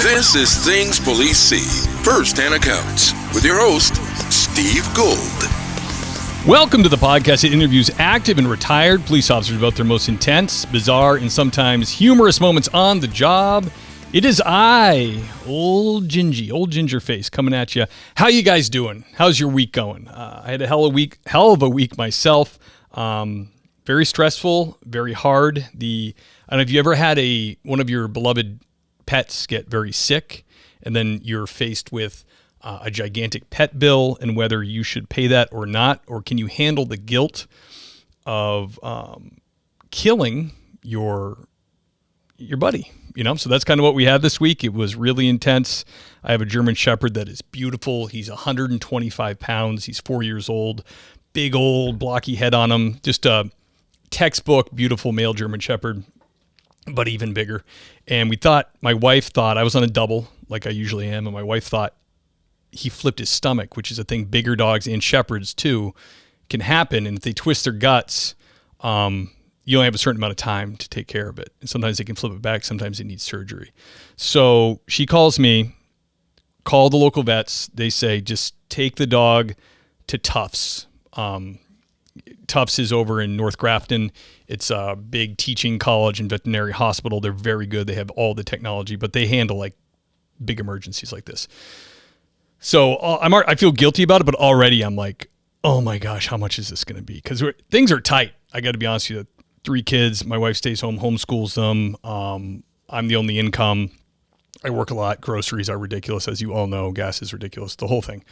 This is Things Police See, First-Hand Accounts, with your host, Steve Gold. Welcome to the podcast that interviews active and retired police officers about their most intense, bizarre, and sometimes humorous moments on the job. It is I, old ginger face, coming at you. How you guys doing? How's your week going? I had a hell of a week myself. Very stressful, very hard. I don't know if you ever had one of your beloved pets get very sick, and then you're faced with a gigantic pet bill and whether you should pay that or not, or can you handle the guilt of killing your buddy? You know, so that's kind of what we had this week. It was really intense. I have a German Shepherd that is beautiful. He's 125 pounds. He's 4 years old. Big old blocky head on him. Just a textbook, beautiful male German Shepherd, but even bigger. And my wife thought, I was on a double like I usually am, and my wife thought he flipped his stomach, which is a thing bigger dogs and shepherds too can happen. And if they twist their guts, you only have a certain amount of time to take care of it. And sometimes they can flip it back. Sometimes it needs surgery. So she calls me, call the local vets. They say, just take the dog to Tufts. Tufts is over in North Grafton. It's a big teaching college and veterinary hospital. They're very good. They have all the technology, but they handle like big emergencies like this. So I feel guilty about it, but already I'm like, oh my gosh, how much is this going to be? Because things are tight. I got to be honest with you. 3 kids. My wife stays home, homeschools them. I'm the only income. I work a lot. Groceries are ridiculous, as you all know. Gas is ridiculous. The whole thing.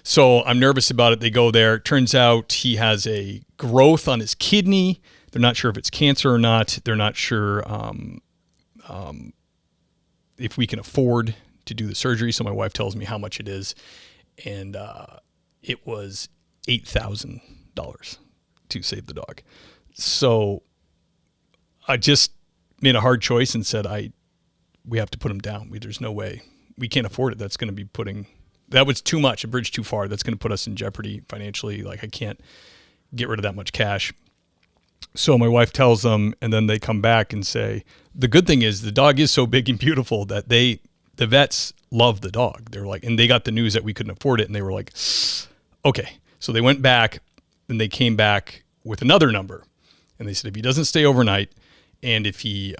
So I'm nervous about it. They go there. Turns out he has a growth on his kidney. They're not sure if it's cancer or not. They're not sure if we can afford to do the surgery. So my wife tells me how much it is. And it was $8,000 to save the dog. So I just made a hard choice and said, we have to put him down. There's no way. We can't afford it. That's going to be that was too much, a bridge too far. That's going to put us in jeopardy financially. Like I can't get rid of that much cash. So my wife tells them, and then they come back and say, the good thing is the dog is so big and beautiful that the vets love the dog. They're like, and they got the news that we couldn't afford it. And they were like, okay. So they went back and they came back with another number. And they said, if he doesn't stay overnight, and if we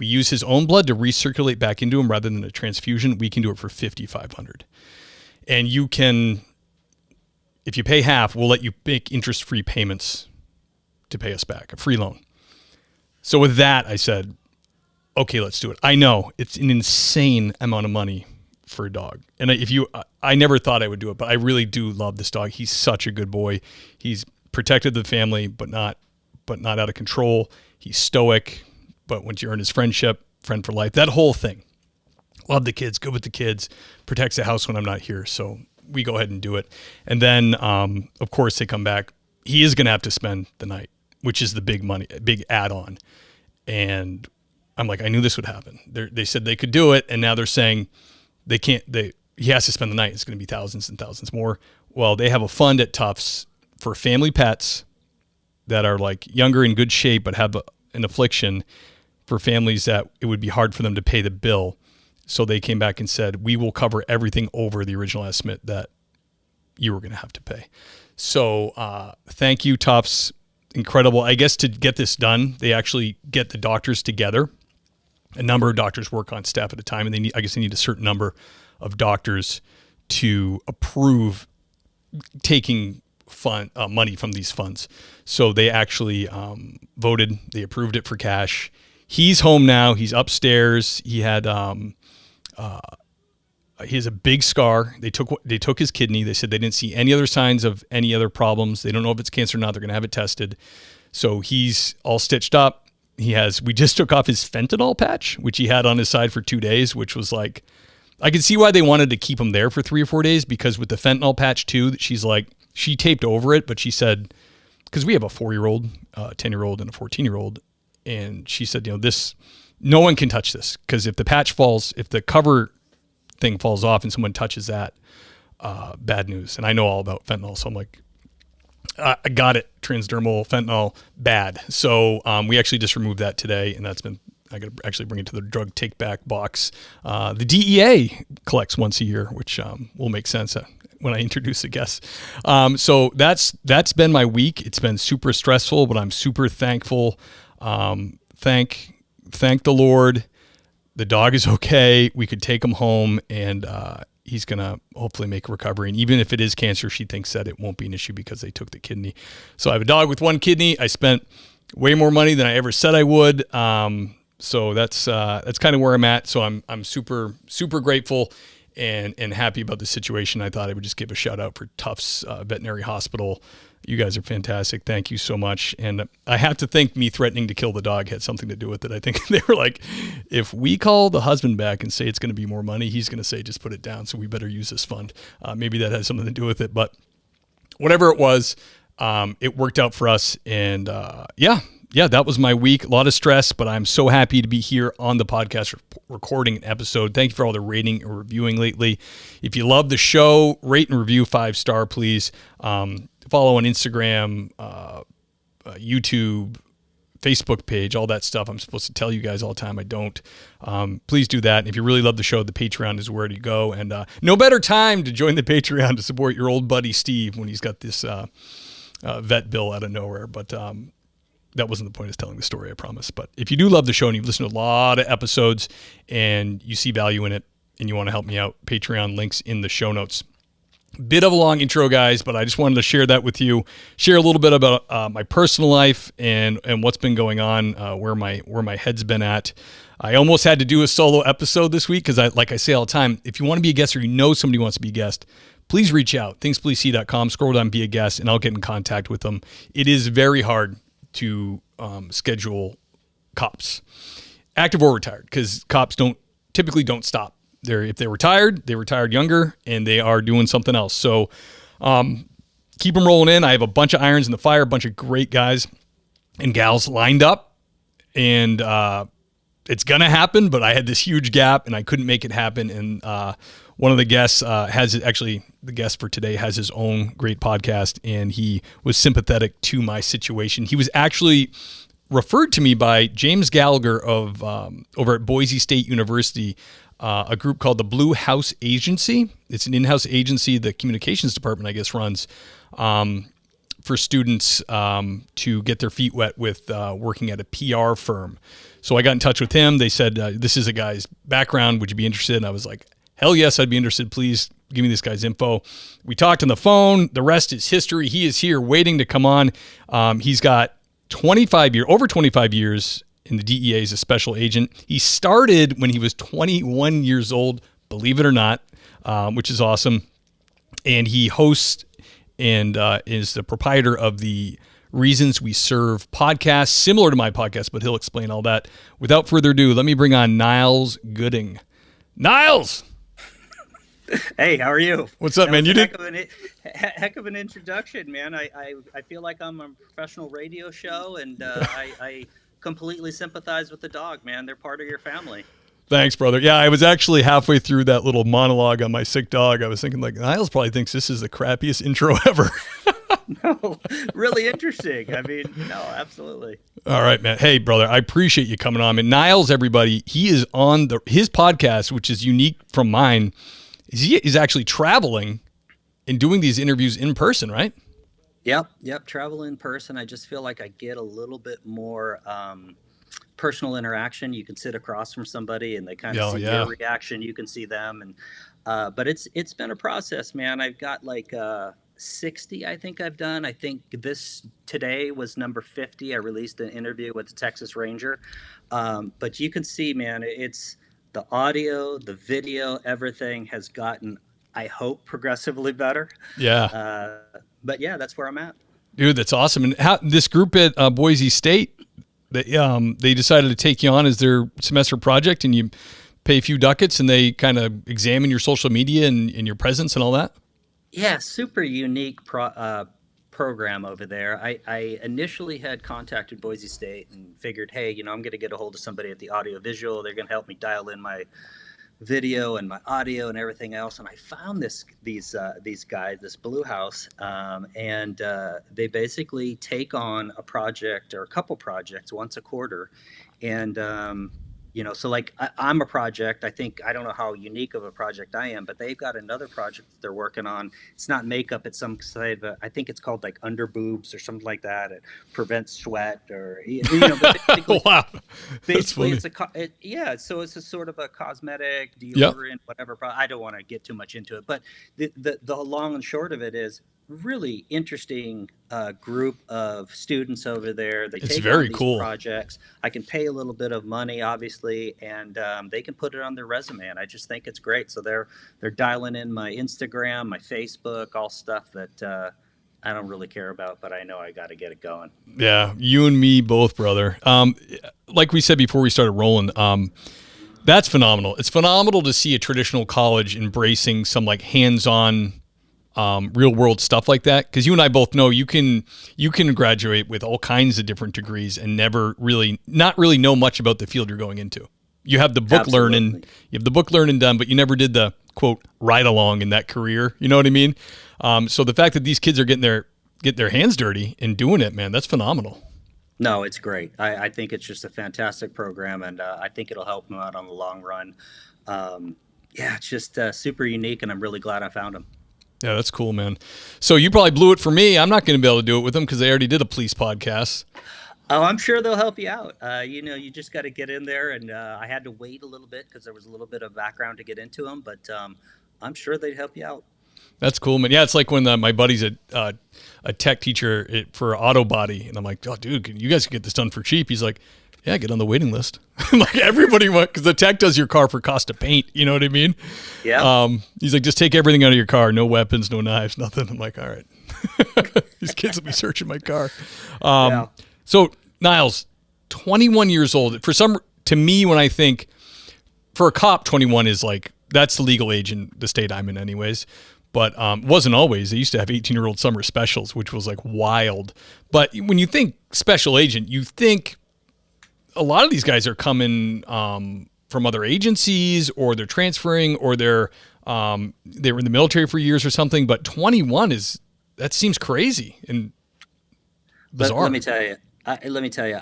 use his own blood to recirculate back into him rather than a transfusion, we can do it for $5,500. And you can, if you pay half, we'll let you make interest-free payments to pay us back, a free loan. So with that, I said, okay, let's do it. I know it's an insane amount of money for a dog. And I never thought I would do it, but I really do love this dog. He's such a good boy. He's protected the family, but not out of control. He's stoic, but once you earn his friendship, friend for life, that whole thing. Love the kids, good with the kids, protects the house when I'm not here. So we go ahead and do it. And then, of course, they come back. He is going to have to spend the night, which is the big add-on. And I'm like, I knew this would happen. They said they could do it, and now they're saying they can't. He has to spend the night. It's going to be thousands and thousands more. Well, they have a fund at Tufts for family pets that are like younger, in good shape, but have an affliction, for families that it would be hard for them to pay the bill. So they came back and said, we will cover everything over the original estimate that you were going to have to pay. So thank you, Tufts. Incredible. I guess to get this done, they actually get the doctors together. A number of doctors work on staff at a time, and they need a certain number of doctors to approve taking money from these funds. So they actually voted. They approved it for cash. He's home now. He's upstairs. He has a big scar. They took his kidney. They said they didn't see any other signs of any other problems. They don't know if it's cancer or not. They're going to have it tested. So he's all stitched up. We just took off his fentanyl patch, which he had on his side for 2 days, which was like, I could see why they wanted to keep him there for 3 or 4 days, because with the fentanyl patch too, she taped over it, but she said, because we have a 4-year-old, 10-year-old, and a 14-year-old, and she said, no one can touch this, because if the cover thing falls off and someone touches that, bad news. And I know all about fentanyl, so I'm like, I got it. Transdermal fentanyl, bad. So we actually just removed that today, and that's been I got to actually bring it to the drug take back box. The DEA collects once a year, which will make sense when I introduce the guests. So that's been my week. It's been super stressful, but I'm super thankful. Thank the Lord. The dog is okay. We could take him home, and he's going to hopefully make a recovery. And even if it is cancer, she thinks that it won't be an issue because they took the kidney. So I have a dog with one kidney. I spent way more money than I ever said I would. So that's kind of where I'm at. So I'm super, super grateful and happy about the situation. I thought I would just give a shout out for Tufts Veterinary Hospital. You guys are fantastic. Thank you so much. And I have to think me threatening to kill the dog had something to do with it. I think they were like, if we call the husband back and say it's going to be more money, he's going to say, just put it down. So we better use this fund. Maybe that has something to do with it, but whatever it was, it worked out for us. And yeah, that was my week. A lot of stress, but I'm so happy to be here on the podcast recording an episode. Thank you for all the rating and reviewing lately. If you love the show, rate and review 5-star, please. Follow on Instagram, YouTube, Facebook page, all that stuff. I'm supposed to tell you guys all the time. I don't. Please do that. And if you really love the show, the Patreon is where to go. And no better time to join the Patreon to support your old buddy Steve when he's got this vet bill out of nowhere. But that wasn't the point of telling the story, I promise. But if you do love the show and you've listened to a lot of episodes and you see value in it and you want to help me out, Patreon links in the show notes. Bit of a long intro, guys, but I just wanted to share that with you. Share a little bit about my personal life and what's been going on, where my head's been at. I almost had to do a solo episode this week because, like I say all the time, if you want to be a guest or you know somebody wants to be a guest, please reach out. thingspolicec.com, scroll down, be a guest, and I'll get in contact with them. It is very hard to schedule cops, active or retired, because cops typically don't stop. If they retired, they retired younger, and they are doing something else. So keep them rolling in. I have a bunch of irons in the fire, a bunch of great guys and gals lined up, and it's going to happen, but I had this huge gap, and I couldn't make it happen. And one of the guests the guest for today has his own great podcast, and he was sympathetic to my situation. He was actually referred to me by James Gallagher of over at Boise State University, a group called the Blue House Agency. It's an in-house agency the communications department, I guess, runs for students to get their feet wet with working at a PR firm. So I got in touch with him. They said, this is a guy's background. Would you be interested? And I was like, hell yes, I'd be interested. Please give me this guy's info. We talked on the phone. The rest is history. He is here waiting to come on. He's got over 25 years in the DEA as a special agent. He started when he was 21 years old, believe it or not, which is awesome. And he hosts and is the proprietor of the Reasons We Serve podcast, similar to my podcast, but he'll explain all that. Without further ado, let me bring on Niles Gooding. Niles! Hey, how are you? What's up, man? You did heck of an introduction, man. I feel like I'm a professional radio show, and I completely sympathize with the dog, man. They're part of your family. Thanks, brother. Yeah, I was actually halfway through that little monologue on my sick dog. I was thinking, like, Niles probably thinks this is the crappiest intro ever. No, really interesting. I mean, no, absolutely. All right, man. Hey, brother, I appreciate you coming on. And Niles, everybody, he is on his podcast, which is unique from mine. He's actually traveling and doing these interviews in person, right? Yep. Travel in person. I just feel like I get a little bit more personal interaction. You can sit across from somebody and they kind of see their reaction. You can see them, and but it's been a process, man. I've got like 60, I think I've done. I think today was number 50. I released an interview with the Texas Ranger, but you can see, man, it's the audio, the video, everything has gotten, I hope, progressively better. Yeah. But yeah, that's where I'm at. Dude, that's awesome. And this group at Boise State, they decided to take you on as their semester project, and you pay a few ducats, and they kind of examine your social media and your presence and all that? Yeah, super unique program over there. I initially had contacted Boise State and figured, hey, I'm going to get a hold of somebody at the audio visual. They're going to help me dial in my video and my audio and everything else. And I found these guys, this Blue House, and they basically take on a project or a couple projects once a quarter, And so like I'm a project. I don't know how unique of a project I am, but they've got another project that they're working on. It's not makeup. It's some side of I think it's called like under boobs or something like that. It prevents sweat or But basically, Wow, that's basically funny. So it's a sort of a cosmetic Yep, deodorant, whatever. I don't want to get too much into it, but the long and short of it is really interesting group of students over there. They it's take on very these cool. projects. I can pay a little bit of money, obviously, and they can put it on their resume. And I just think it's great. So they're dialing in my Instagram, my Facebook, all stuff that I don't really care about, but I know I got to get it going. Yeah, you and me both, brother. Like we said before we started rolling, that's phenomenal. It's phenomenal to see a traditional college embracing some like hands-on, real world stuff like that. Because you and I both know you can graduate with all kinds of different degrees and not really know much about the field you're going into. You have the book learning, done, but you never did the quote ride along in that career. You know what I mean? So the fact that these kids are getting their hands dirty and doing it, man, that's phenomenal. No, it's great. I think it's just a fantastic program, and I think it'll help them out on the long run. Yeah, it's just super unique, and I'm really glad I found them. Yeah, that's cool, man. So you probably blew it for me. I'm not going to be able to do it with them because they already did a police podcast. Oh, I'm sure they'll help you out. You just got to get in there, and I had to wait a little bit because there was a little bit of background to get into them, but I'm sure they'd help you out. That's cool, man. Yeah, it's like when my buddy's a tech teacher for auto body, and I'm like, oh, dude, you guys can get this done for cheap. He's like, yeah, get on the waiting list. Like everybody went because the tech does your car for cost of paint. You know what I mean? Yeah. He's like, just take everything out of your car. No weapons, no knives, nothing. I'm like, all right. These kids will be searching my car. Yeah. So Niles, 21 years old. To me, when I think for a cop, 21 is like that's the legal age in the state I'm in, anyways. But wasn't always. They used to have 18-year-old summer specials, which was like wild. But when you think special agent, you think a lot of these guys are coming from other agencies, or they're transferring, or they were in the military for years or something. But 21 seems crazy and bizarre. Let me tell you.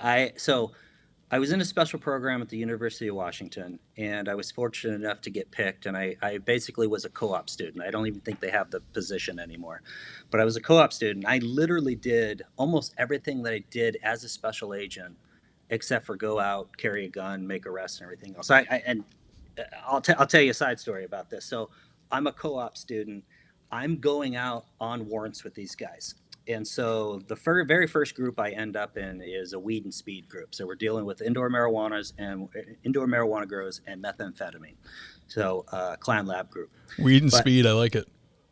I was in a special program at the University of Washington, and I was fortunate enough to get picked. And I basically was a co-op student. I don't even think they have the position anymore, but I was a co-op student. I literally did almost everything that I did as a special agent, except for go out, carry a gun, make arrests, and everything else. I'll tell you a side story about this. So I'm a co-op student. I'm going out on warrants with these guys. And so the very first group I end up in is a weed and speed group. So we're dealing with indoor marijuana grows and methamphetamine. So Clan Lab group. Weed and speed, I like it.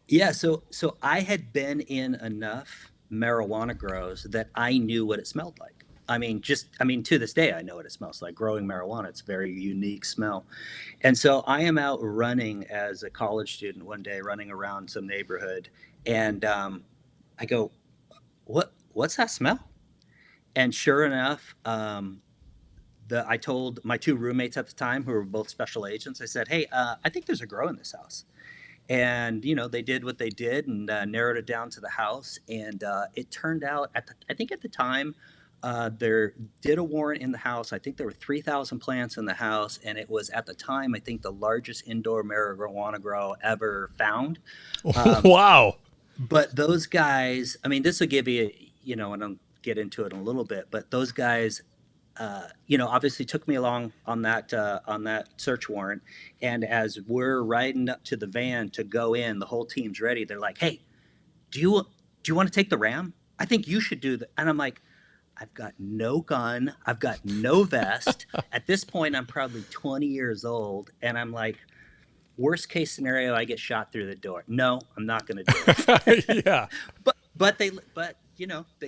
Yeah. So I had been in enough marijuana grows that I knew what it smelled like. To this day, I know what it smells like. Growing marijuana, it's a very unique smell. And so I am out running as a college student one day, running around some neighborhood, and I go, what's that smell? And sure enough, I told my two roommates at the time, who were both special agents, I said, hey, I think there's a grow in this house. And, they did what they did and narrowed it down to the house. And it turned out, I think at the time, there did a warrant in the house. I think there were 3,000 plants in the house. And it was, at the time, I think the largest indoor marijuana grow ever found. Wow. But those guys, this will give you, and I'll get into it in a little bit, but those guys, obviously took me along on that search warrant. And as we're riding up to the van to go in, the whole team's ready. They're like, hey, do you want to take the Ram? I think you should do that. And I'm like, I've got no gun. I've got no vest. At this point, I'm probably 20 years old. And I'm like, worst case scenario, I get shot through the door. No, I'm not going to do it. Yeah. But they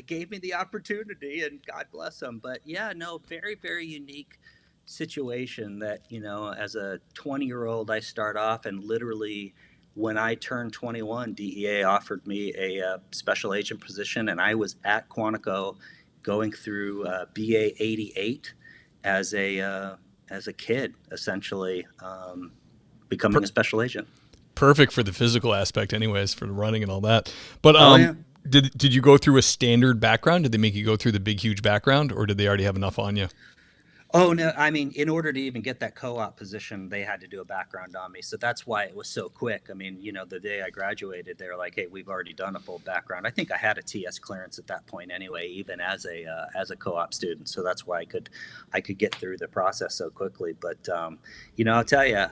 gave me the opportunity, and God bless them. But yeah, no, very, very unique situation that, as a 20-year-old, I start off, and literally when I turned 21, DEA offered me a special agent position, and I was at Quantico going through BA 88 as a kid, essentially. Becoming a special agent. Perfect for the physical aspect anyways, for the running and all that. But did you go through a standard background? Did they make you go through the big, huge background, or did they already have enough on you? Oh no, I mean, in order to even get that co-op position, they had to do a background on me. So that's why it was so quick. I mean, the day I graduated, they were like, "Hey, we've already done a full background." I think I had a TS clearance at that point anyway, even as a co-op student. So that's why I could get through the process so quickly. But I'll tell you,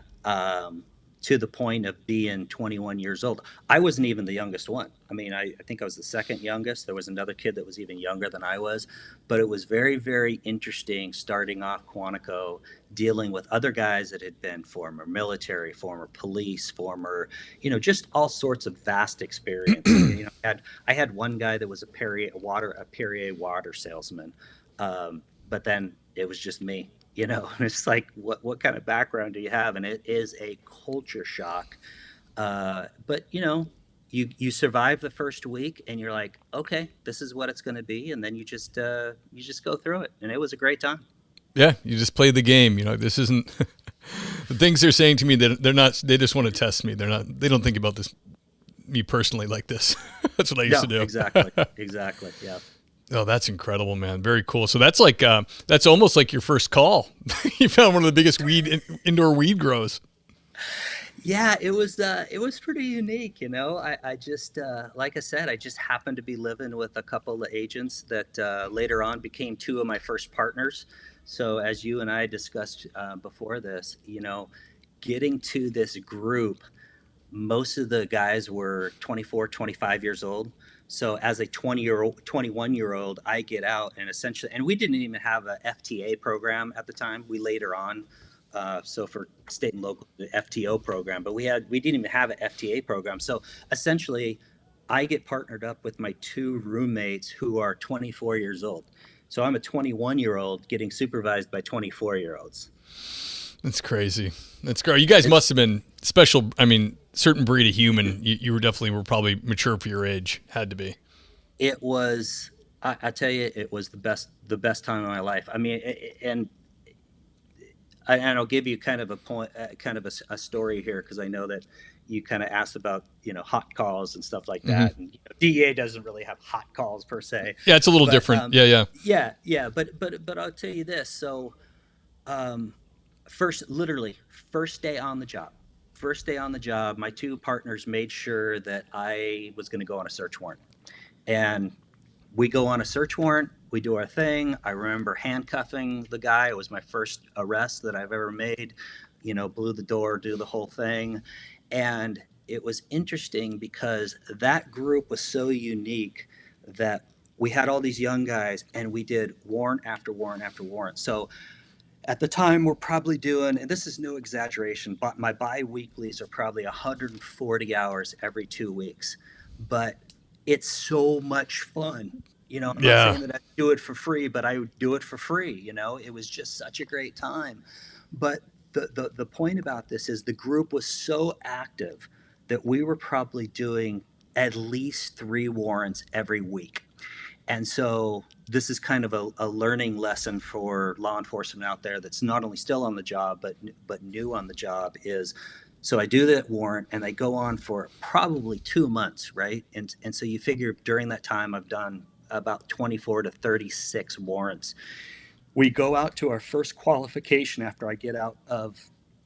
to the point of being 21 years old, I wasn't even the youngest one. I mean, I think I was the second youngest. There was another kid that was even younger than I was, but it was very, very interesting starting off Quantico, dealing with other guys that had been former military, former police, former, just all sorts of vast experience. I had one guy that was a Perrier water salesman, but then it was just me. And it's like, what kind of background do you have? And it is a culture shock. But you survive the first week and you're like, okay, this is what it's going to be, and then you just go through it, and it was a great time. Yeah, you just play the game. This isn't the things they're saying to me. That they're not. They just want to test me. They're not. They don't think about me personally like this. That's what I used to do. Exactly. Yeah. Oh, that's incredible, man. Very cool. So that's like that's almost like your first call. You found one of the biggest indoor weed grows. Yeah, it was pretty unique. I just like I said, I just happened to be living with a couple of agents that later on became two of my first partners. So as you and I discussed before this, getting to this group, most of the guys were 24, 25 years old. So as a 21-year old, I get out, and essentially, and we didn't even have a FTA program at the time. We later on, so for state and local, the FTO program, but we didn't even have an FTA program. So essentially, I get partnered up with my two roommates who are 24 years old. So I'm a 21-year-old getting supervised by 24-year-olds. That's crazy. That's great. You guys must have been special. I mean, certain breed of human. You were probably mature for your age. Had to be. It was. I tell you, it was the best time of my life. I mean, and I'll give you kind of a point, kind of a story here, because I know that you kind of asked about hot calls and stuff like that. And DEA doesn't really have hot calls per se. Yeah, it's a little different. Yeah. Yeah. But I'll tell you this. So um, literally first day on the job. First day on the job, my two partners made sure that I was going to go on a search warrant, and we go on a search warrant. We do our thing. I remember handcuffing the guy. It was my first arrest that I've ever made. Blew the door, do the whole thing, and it was interesting because that group was so unique that we had all these young guys, and we did warrant after warrant after warrant. So at the time, we're probably doing, and this is no exaggeration, but my bi-weeklies are probably 140 hours every 2 weeks. But it's so much fun. I'm not Yeah. saying that I do it for free, but I do it for free. It was just such a great time. But the point about this is the group was so active that we were probably doing at least 3 warrants every week. And so this is kind of a learning lesson for law enforcement out there that's not only still on the job, but new on the job is, so I do that warrant and they go on for probably 2 months, right? And so you figure during that time I've done about 24 to 36 warrants. We go out to our first qualification after I get out of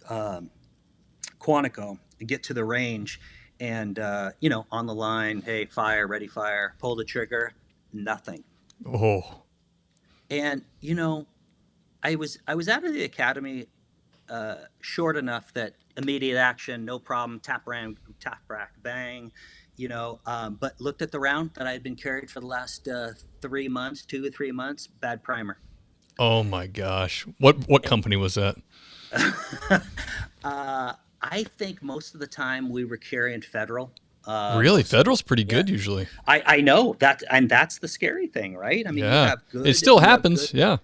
um, Quantico and get to the range, and on the line, hey, fire, ready, fire, pull the trigger, nothing. Oh. And I was out of the academy short enough that immediate action, no problem, tap rack, bang, but looked at the round that I had been carried for the last 3 months, 2 or 3 months, bad primer. Oh my gosh. What company was that? I think most of the time we were carrying federal. Really? Federal's pretty Yeah, good usually. I know that, and that's the scary thing, right? I mean, Yeah. It still happens. Yeah.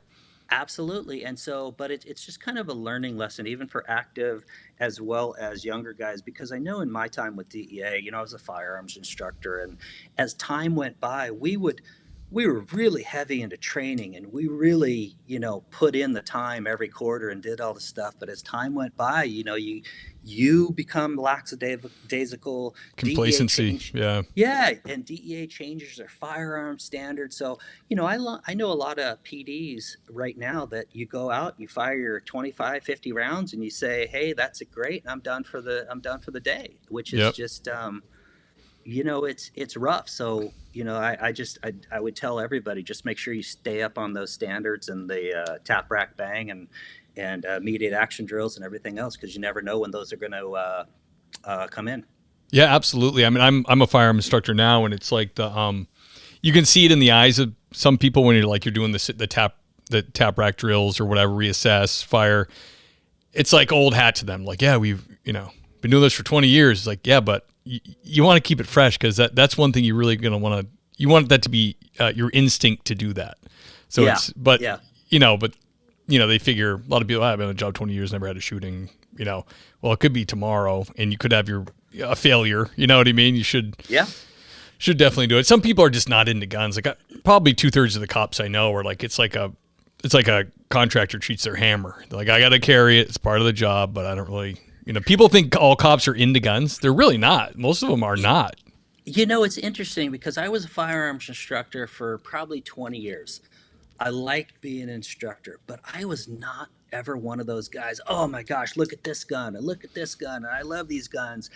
absolutely. And so, but it's just kind of a learning lesson, even for active as well as younger guys, because I know in my time with DEA, I was a firearms instructor, and as time went by, we were really heavy into training, and we really, put in the time every quarter and did all the stuff. But as time went by, you become lackadaisical. DEA Complacency. change, Yeah. yeah, and DEA changes their firearm standards. So, I know a lot of PDs right now that you go out, you fire your 25, 50 rounds, and you say, "Hey, that's great. I'm done for the day," which is Yep. just it's rough. So I would tell everybody, just make sure you stay up on those standards and the tap rack bang and immediate action drills and everything else, because you never know when those are going to come in. Yeah, absolutely. I mean, I'm a firearm instructor now, and it's like you can see it in the eyes of some people when you're doing the tap rack drills or whatever, reassess, fire. It's like old hat to them. Like, yeah, we've been doing this for 20 years. It's like, yeah, but you want to keep it fresh, because that's one thing you're really going to want to. You want that to be your instinct to do that. So yeah. it's, but yeah. They figure, a lot of people, I've been on a job 20 years, never had a shooting. Well, it could be tomorrow, and you could have a failure. You know what I mean? You should definitely do it. Some people are just not into guns. Like probably 2/3 of the cops I know are like, it's like a contractor treats their hammer. They're like, I got to carry it. It's part of the job, but I don't really. People think all cops are into guns. They're really not. Most of them are not. It's interesting, because I was a firearms instructor for probably 20 years. I liked being an instructor, but I was not ever one of those guys. Oh my gosh, look at this gun, and look at this gun, and I love these guns.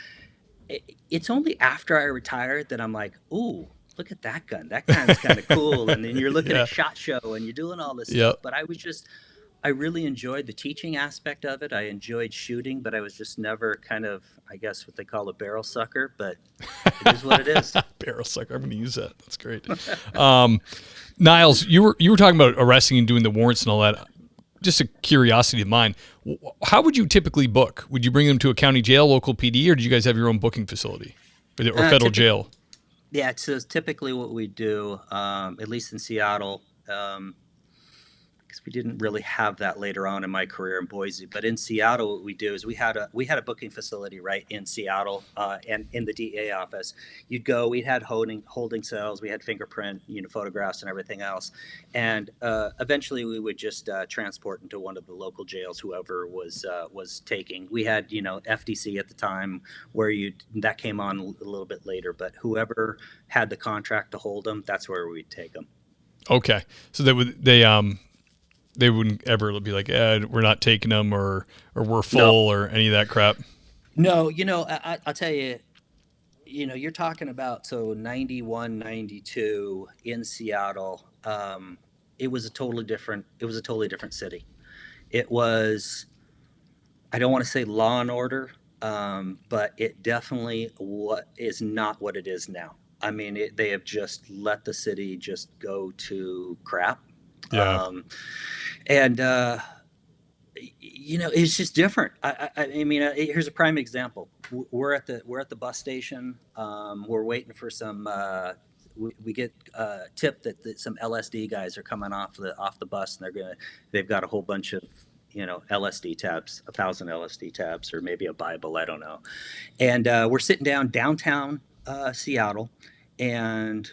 It's only after I retired that I'm like, ooh, look at that gun. That gun's kind of cool. And then you're looking at SHOT Show, and you're doing all this stuff. But I really enjoyed the teaching aspect of it. I enjoyed shooting, but I was just never kind of, I guess, what they call a barrel sucker. But it is what it is. Barrel sucker. I'm going to use that. That's great. Niles, you were talking about arresting and doing the warrants and all that. Just a curiosity of mine. How would you typically book? Would you bring them to a county jail, local PD, or do you guys have your own booking facility or federal jail? Yeah, so typically what we do, at least in Seattle, because we didn't really have that later on in my career in Boise. But in Seattle, what we do is we had a booking facility right in Seattle, and in the DEA office. You'd go. We had holding cells. We had fingerprint, photographs and everything else. And eventually, we would just transport into one of the local jails, whoever was taking. We had FDC at the time, where that came on a little bit later. But whoever had the contract to hold them, that's where we'd take them. Okay, so they wouldn't ever be like, we're not taking them, or we're full, or any of that crap. No, I'll tell you, you're talking about 91, 92 in Seattle. It was a totally different city. It was, I don't want to say law and order, but it definitely is not what it is now. I mean, they have just let the city just go to crap. Yeah. It's just different. I mean, here's a prime example. We're at the bus station. We're waiting for some. We get tip that some LSD guys are coming off the bus, and they've got a whole bunch of LSD tabs, 1,000 LSD tabs, or maybe a Bible, I don't know. And we're sitting downtown Seattle, and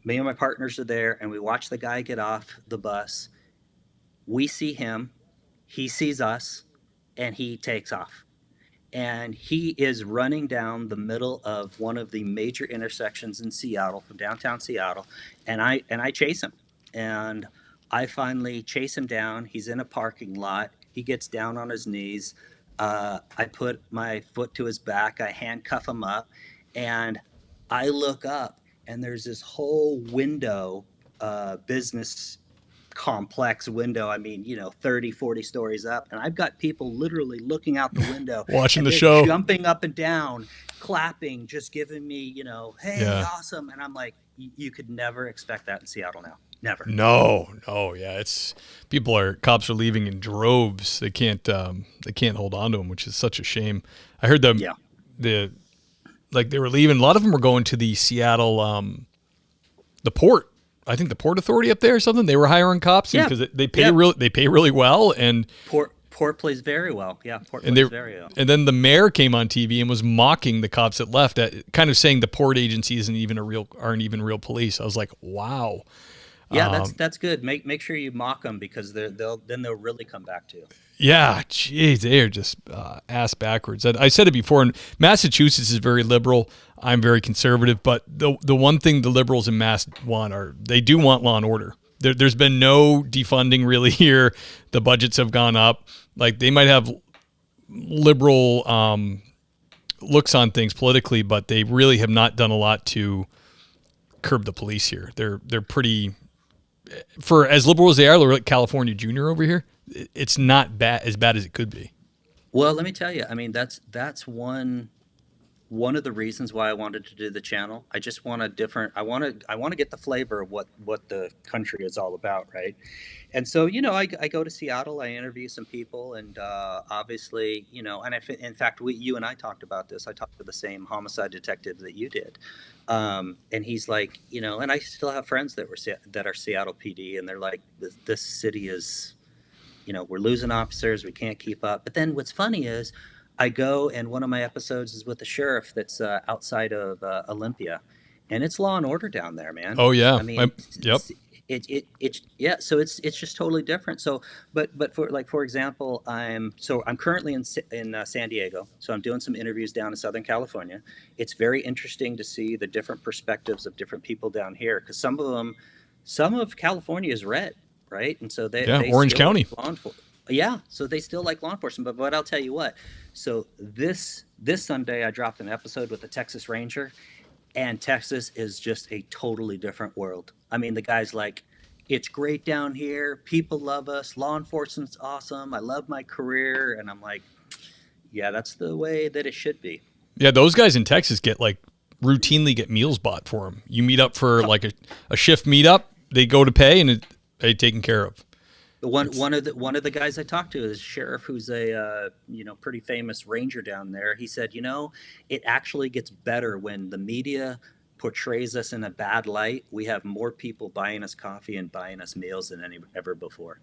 me and my partners are there, and we watch the guy get off the bus. We see him, he sees us, and he takes off. And he is running down the middle of one of the major intersections in Seattle, from downtown Seattle, and I chase him. And I finally chase him down. He's in a parking lot. He gets down on his knees. I put my foot to his back. I handcuff him up, and I look up, and there's this whole window, business complex window. I mean, 30, 40 stories up. And I've got people literally looking out the window. Watching the show. Jumping up and down, clapping, just giving me, hey, yeah, awesome. And I'm like, you could never expect that in Seattle now. Never. No. Yeah. Cops are leaving in droves. They can't hold on to them, which is such a shame. I heard them. Yeah. They were leaving. A lot of them were going to the Seattle, the port. I think the Port Authority up there or something. They were hiring cops because they pay really well, and Port plays very well. Yeah, Port plays very well. And then the mayor came on TV and was mocking the cops that left, kind of saying the port agency aren't even real police. I was like, wow. Yeah, that's good. Make sure you mock them because they'll really come back to you. Yeah, geez, they are just ass backwards. I said it before, and Massachusetts is very liberal. I'm very conservative, but the one thing the liberals in Mass want they do want law and order. There's been no defunding really here. The budgets have gone up. Like they might have liberal looks on things politically, but they really have not done a lot to curb the police here. They're pretty, for as liberal as they are, like California Junior over here. It's not as bad as it could be. Well, let me tell you. I mean, that's one of the reasons why I wanted to do the channel. I just want a different. I want to get the flavor of what the country is all about, right? And so, I go to Seattle. I interview some people, and obviously, and in fact, you and I talked about this. I talked to the same homicide detective that you did, and he's like, and I still have friends that are Seattle PD, and they're like, this city is, we're losing officers. We can't keep up. But then what's funny is I go, and one of my episodes is with the sheriff that's outside of Olympia, and it's law and order down there, man. Oh yeah. I mean, Yep. it's yeah. So it's just totally different. So, but for example, I'm currently in San Diego, so I'm doing some interviews down in Southern California. It's very interesting to see the different perspectives of different people down here, because some of California is red, right? And so they Orange still County. like law enforcement. Yeah, so they still like law enforcement. But I'll tell you what. So this Sunday, I dropped an episode with the Texas Ranger, and Texas is just a totally different world. I mean, the guy's like, it's great down here. People love us. Law enforcement's awesome. I love my career. And I'm like, yeah, that's the way that it should be. Yeah, those guys in Texas routinely get meals bought for them. You meet up for like a shift meetup, they go to pay and they taken care of. One of the guys I talked to is a sheriff who's a pretty famous ranger down there. He said, it actually gets better when the media portrays us in a bad light. We have more people buying us coffee and buying us meals than ever before.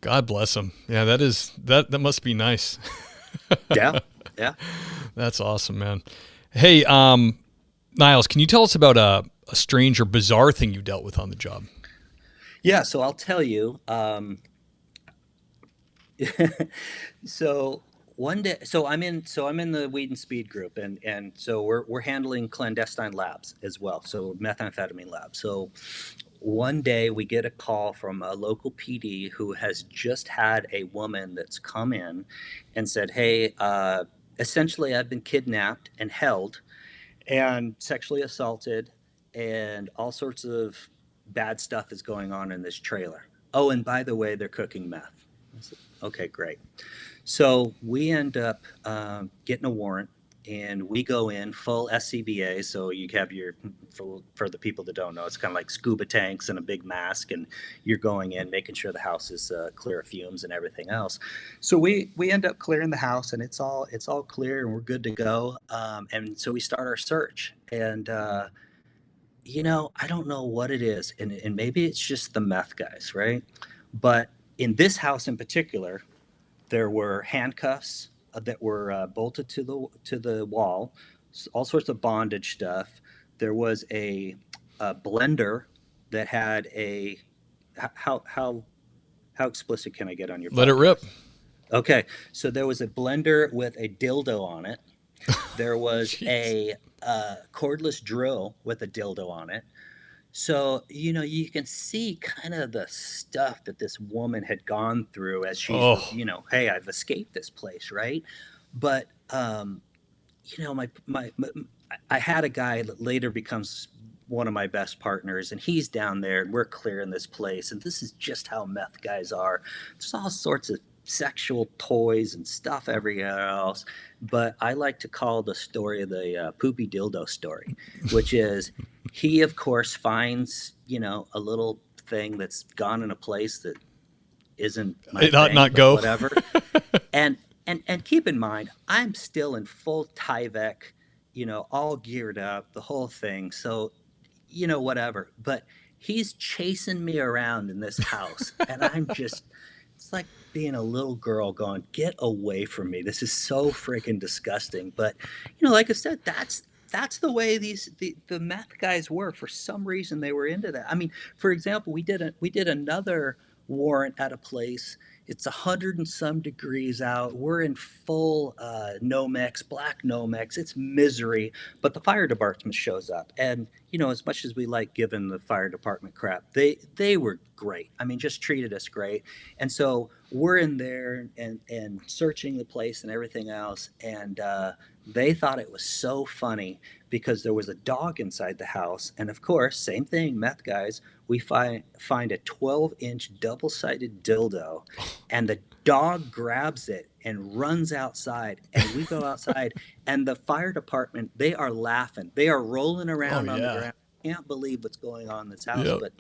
God bless them. Yeah, that must be nice. Yeah. That's awesome, man. Hey, Niles, can you tell us about a strange or bizarre thing you dealt with on the job? Yeah, so I'll tell you. So one day, I'm in the Weed and Speed group, and so we're handling clandestine labs as well, so methamphetamine labs. So one day we get a call from a local PD who has just had a woman that's come in and said, "Hey, essentially, I've been kidnapped and held, and sexually assaulted, and all sorts of bad stuff is going on in this trailer. Oh, and by the way, they're cooking meth." I said, okay, great. So we end up getting a warrant, and we go in full SCBA. So you have for the people that don't know, it's kind of like scuba tanks and a big mask, and you're going in, making sure the house is clear of fumes and everything else. So we end up clearing the house, and it's all clear, and we're good to go. And so we start our search, and I don't know what it is, and maybe it's just the meth guys, right? But in this house in particular, there were handcuffs that were bolted to the wall, all sorts of bondage stuff. There was a blender that had a how explicit can I get on your Let podcast? it rip. Okay, so there was a blender with a dildo on it. There was a cordless drill with a dildo on it. So, you can see kind of the stuff that this woman had gone through as she's, hey, I've escaped this place, right? But, I had a guy that later becomes one of my best partners, and he's down there, and we're clearing this place, and this is just how meth guys are. There's all sorts of sexual toys and stuff everywhere else, but I like to call the story the poopy dildo story, which is he, of course, finds a little thing that's gone in a place that isn't my it ought thing, not but go. whatever. and keep in mind, I'm still in full Tyvek, all geared up, the whole thing. So, whatever. But he's chasing me around in this house, and it's like being a little girl going, get away from me. This is so freaking disgusting. But, like I said, that's the way the meth guys were. For some reason, they were into that. I mean, for example, we did another warrant at a place. It's 100 and some degrees out. We're in full Nomex, black Nomex. It's misery, but the fire department shows up, and as much as we like giving the fire department crap, they were great. I mean, just treated us great. And so we're in there and searching the place and everything else, and they thought it was so funny because there was a dog inside the house. And of course, same thing, meth guys, we find a 12-inch double-sided dildo, and the dog grabs it and runs outside. And we go outside, and the fire department, they are laughing. They are rolling around on the ground. Can't believe what's going on in this house. Yep. But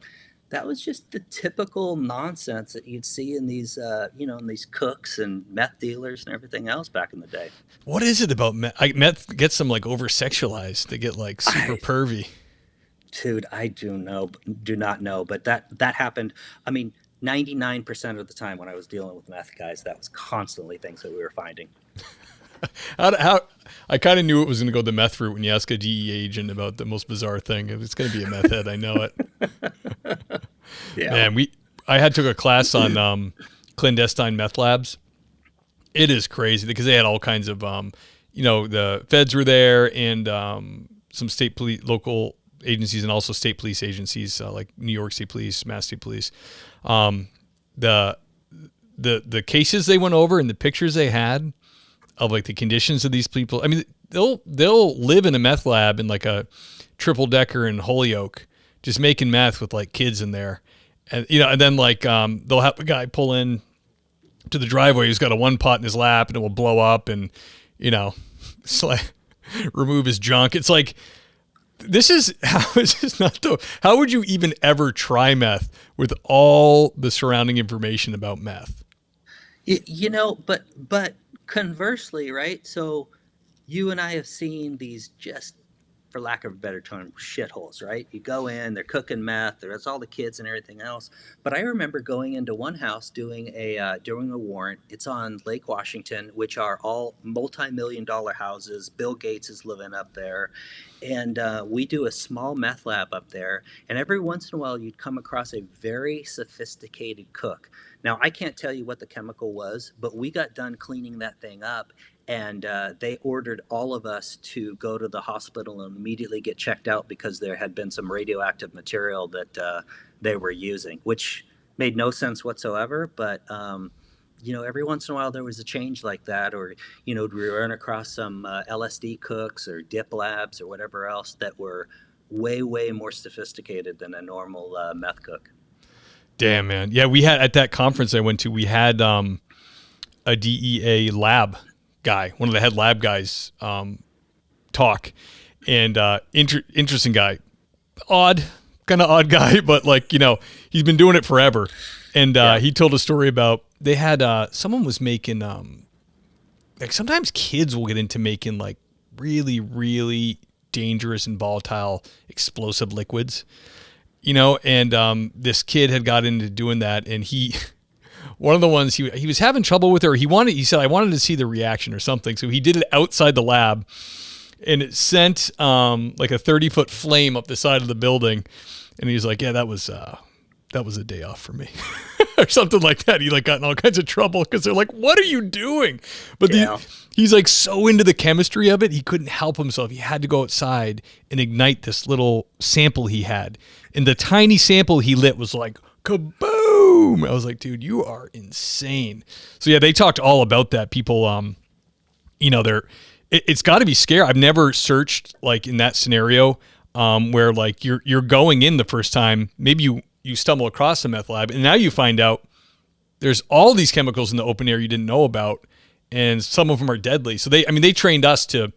that was just the typical nonsense that you'd see in these, in these cooks and meth dealers and everything else back in the day. What is it about meth? Meth gets them like over sexualized. They get like super pervy. Dude, I do not know, but that happened. I mean, 99% of the time when I was dealing with meth guys, that was constantly things that we were finding. How I kind of knew it was going to go the meth route when you ask a DEA agent about the most bizarre thing. It's going to be a meth head. I know it. Yeah. Man, I took a class on clandestine meth labs. It is crazy because they had all kinds of, the feds were there and some state police, local agencies, and also state police agencies like New York State Police, Mass State Police. The cases they went over and the pictures they had of like the conditions of these people. I mean, they'll live in a meth lab in like a triple decker in Holyoke, just making meth with like kids in there. And, and then like, they'll have a guy pull in to the driveway who's got a one pot in his lap and it will blow up and, remove his junk. It's like, how would you even ever try meth with all the surrounding information about meth? But conversely, right? So you and I have seen these, just for lack of a better term, shitholes, right? You go in, they're cooking meth, there's all the kids and everything else. But I remember going into one house doing a warrant. It's on Lake Washington, which are all multi-million-dollar houses. Bill Gates is living up there. And we do a small meth lab up there. And every once in a while, you'd come across a very sophisticated cook. Now, I can't tell you what the chemical was, but we got done cleaning that thing up. And they ordered all of us to go to the hospital and immediately get checked out because there had been some radioactive material that they were using, which made no sense whatsoever. But, every once in a while there was a change like that, or, we run across some LSD cooks or dip labs or whatever else that were way, way more sophisticated than a normal meth cook. Damn, man. Yeah, we had, at that conference I went to, we had a DEA lab guy, one of the head lab guys, talk, and interesting guy, kind of odd guy, but like, he's been doing it forever. And he told a story about, they had someone was making like, sometimes kids will get into making like really, really dangerous and volatile explosive liquids, and this kid had got into doing that, and one of the ones he was having trouble with, or he said, I wanted to see the reaction or something. So he did it outside the lab, and it sent like a 30-foot flame up the side of the building. And he was like, yeah, that was a day off for me or something like that. He like got in all kinds of trouble because they're like, what are you doing? But he's like so into the chemistry of it, he couldn't help himself. He had to go outside and ignite this little sample he had. And the tiny sample he lit was like, kaboom! I was like, dude, you are insane. So yeah, they talked all about that. People, it's got to be scary. I've never searched like in that scenario where like you're going in the first time. Maybe you stumble across a meth lab, and now you find out there's all these chemicals in the open air you didn't know about, and some of them are deadly. So they trained us to,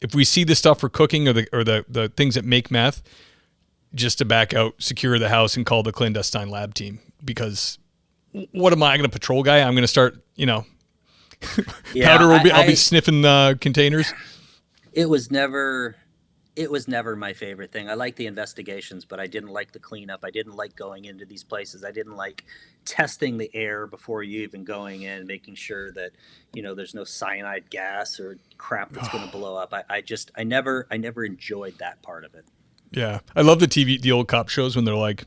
if we see the stuff for cooking or the things that make meth, just to back out, secure the house, and call the clandestine lab team. Because what am I going to patrol guy? I'm going to start, powder. I'll be sniffing containers. It was never It was never my favorite thing. I like the investigations, but I didn't like the cleanup. I didn't like going into these places. I didn't like testing the air before you even going in, making sure that, there's no cyanide gas or crap that's going to blow up. I never enjoyed that part of it. Yeah. I love the old cop shows when they're like,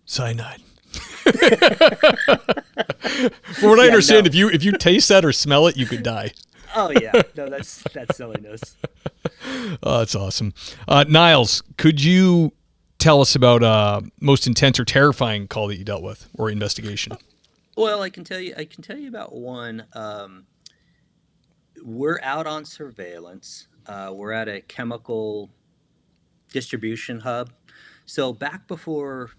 cyanide. From what I understand, no. if you taste that or smell it, you could die. Oh yeah, no, that's silliness. Oh, that's awesome. Niles, could you tell us about most intense or terrifying call that you dealt with or investigation? Well, I can tell you. I can tell you about one. We're out on surveillance. We're at a chemical distribution hub. So back before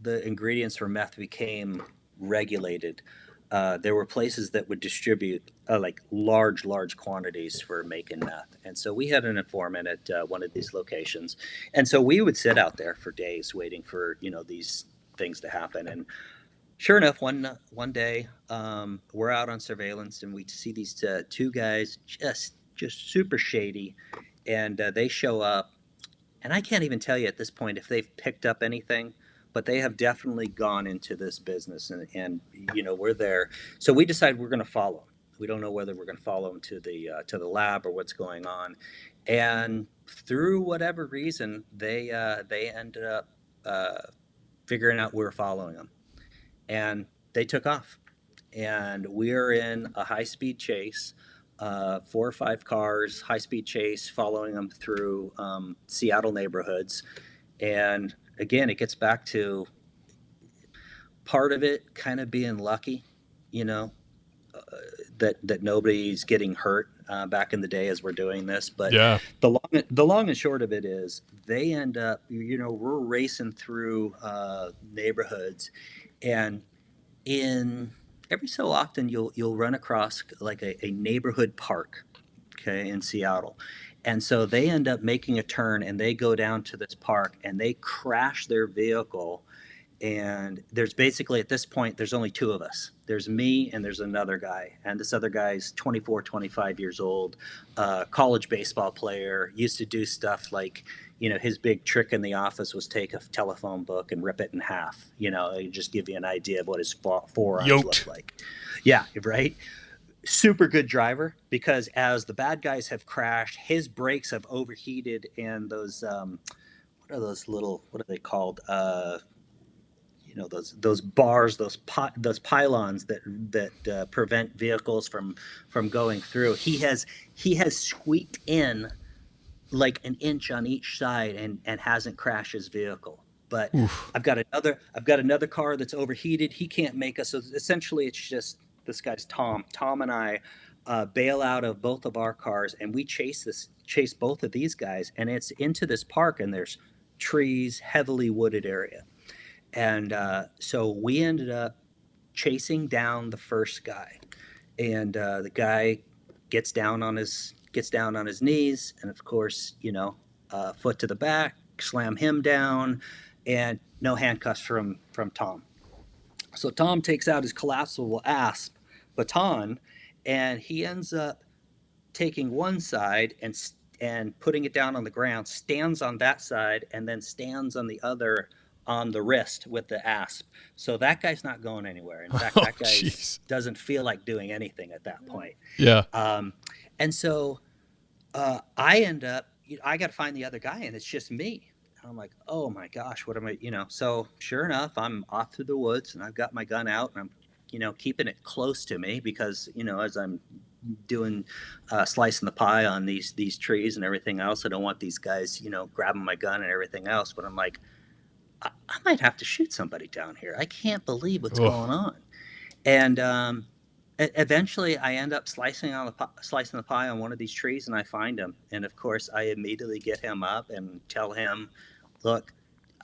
the ingredients for meth became regulated, there were places that would distribute like large quantities for making meth. And so we had an informant at one of these locations. And so we would sit out there for days waiting for, these things to happen. And sure enough, one day, we're out on surveillance and we see these two guys just super shady, and they show up, and I can't even tell you at this point if they've picked up anything, but they have definitely gone into this business, and we're there. So we decide we're going to follow them. We don't know whether we're going to follow them to the lab or what's going on, and through whatever reason, they ended up figuring out we were following them, and they took off. And we're in a high speed chase, 4 or 5 cars, high speed chase, following them through Seattle neighborhoods. And again, it gets back to part of it kind of being lucky, you know, uh, that nobody's getting hurt back in the day as we're doing this. But Yeah. the long and short of it is they end up, we're racing through neighborhoods, and in every so often you'll run across like a neighborhood park, okay, in Seattle. And so they end up making a turn and they go down to this park and they crash their vehicle. And there's basically at this point there's only two of us. There's me and there's another guy, and this other guy's 24, 25 years old, college baseball player, used to do stuff like, his big trick in the office was take a telephone book and rip it in half, just give you an idea of what his forearms look Yoked. like. Yeah, right. Super good driver, because as the bad guys have crashed, his brakes have overheated, and those what are those little, what are they called, those bars, those pylons that prevent vehicles from going through. He has squeaked in like an inch on each side, and hasn't crashed his vehicle. But Oof. I've got another car that's overheated. He can't make us. So essentially, it's just this guy's Tom. Tom and I bail out of both of our cars, and we chase both of these guys, and it's into this park, and there's trees, heavily wooded area. And so we ended up chasing down the first guy, and the guy gets down on his knees, and of course, foot to the back, slam him down, and no handcuffs from Tom. So Tom takes out his collapsible asp baton, and he ends up taking one side and putting it down on the ground, stands on that side, and then stands on the other on the wrist with the asp. So that guy's not going anywhere. In fact, Oh, that guy jeez. doesn't feel like doing anything at that point. Yeah. Um, and so I end up, I got to find the other guy, and it's just me. And I'm like, oh my gosh, what am I, So sure enough, I'm off through the woods, and I've got my gun out, and I'm, keeping it close to me because, as I'm doing slicing the pie on these trees and everything else, I don't want these guys, grabbing my gun and everything else. But I'm like, I might have to shoot somebody down here. I can't believe what's Oh. going on. And eventually, I end up slicing the pie on one of these trees, and I find him. And of course, I immediately get him up and tell him, "Look,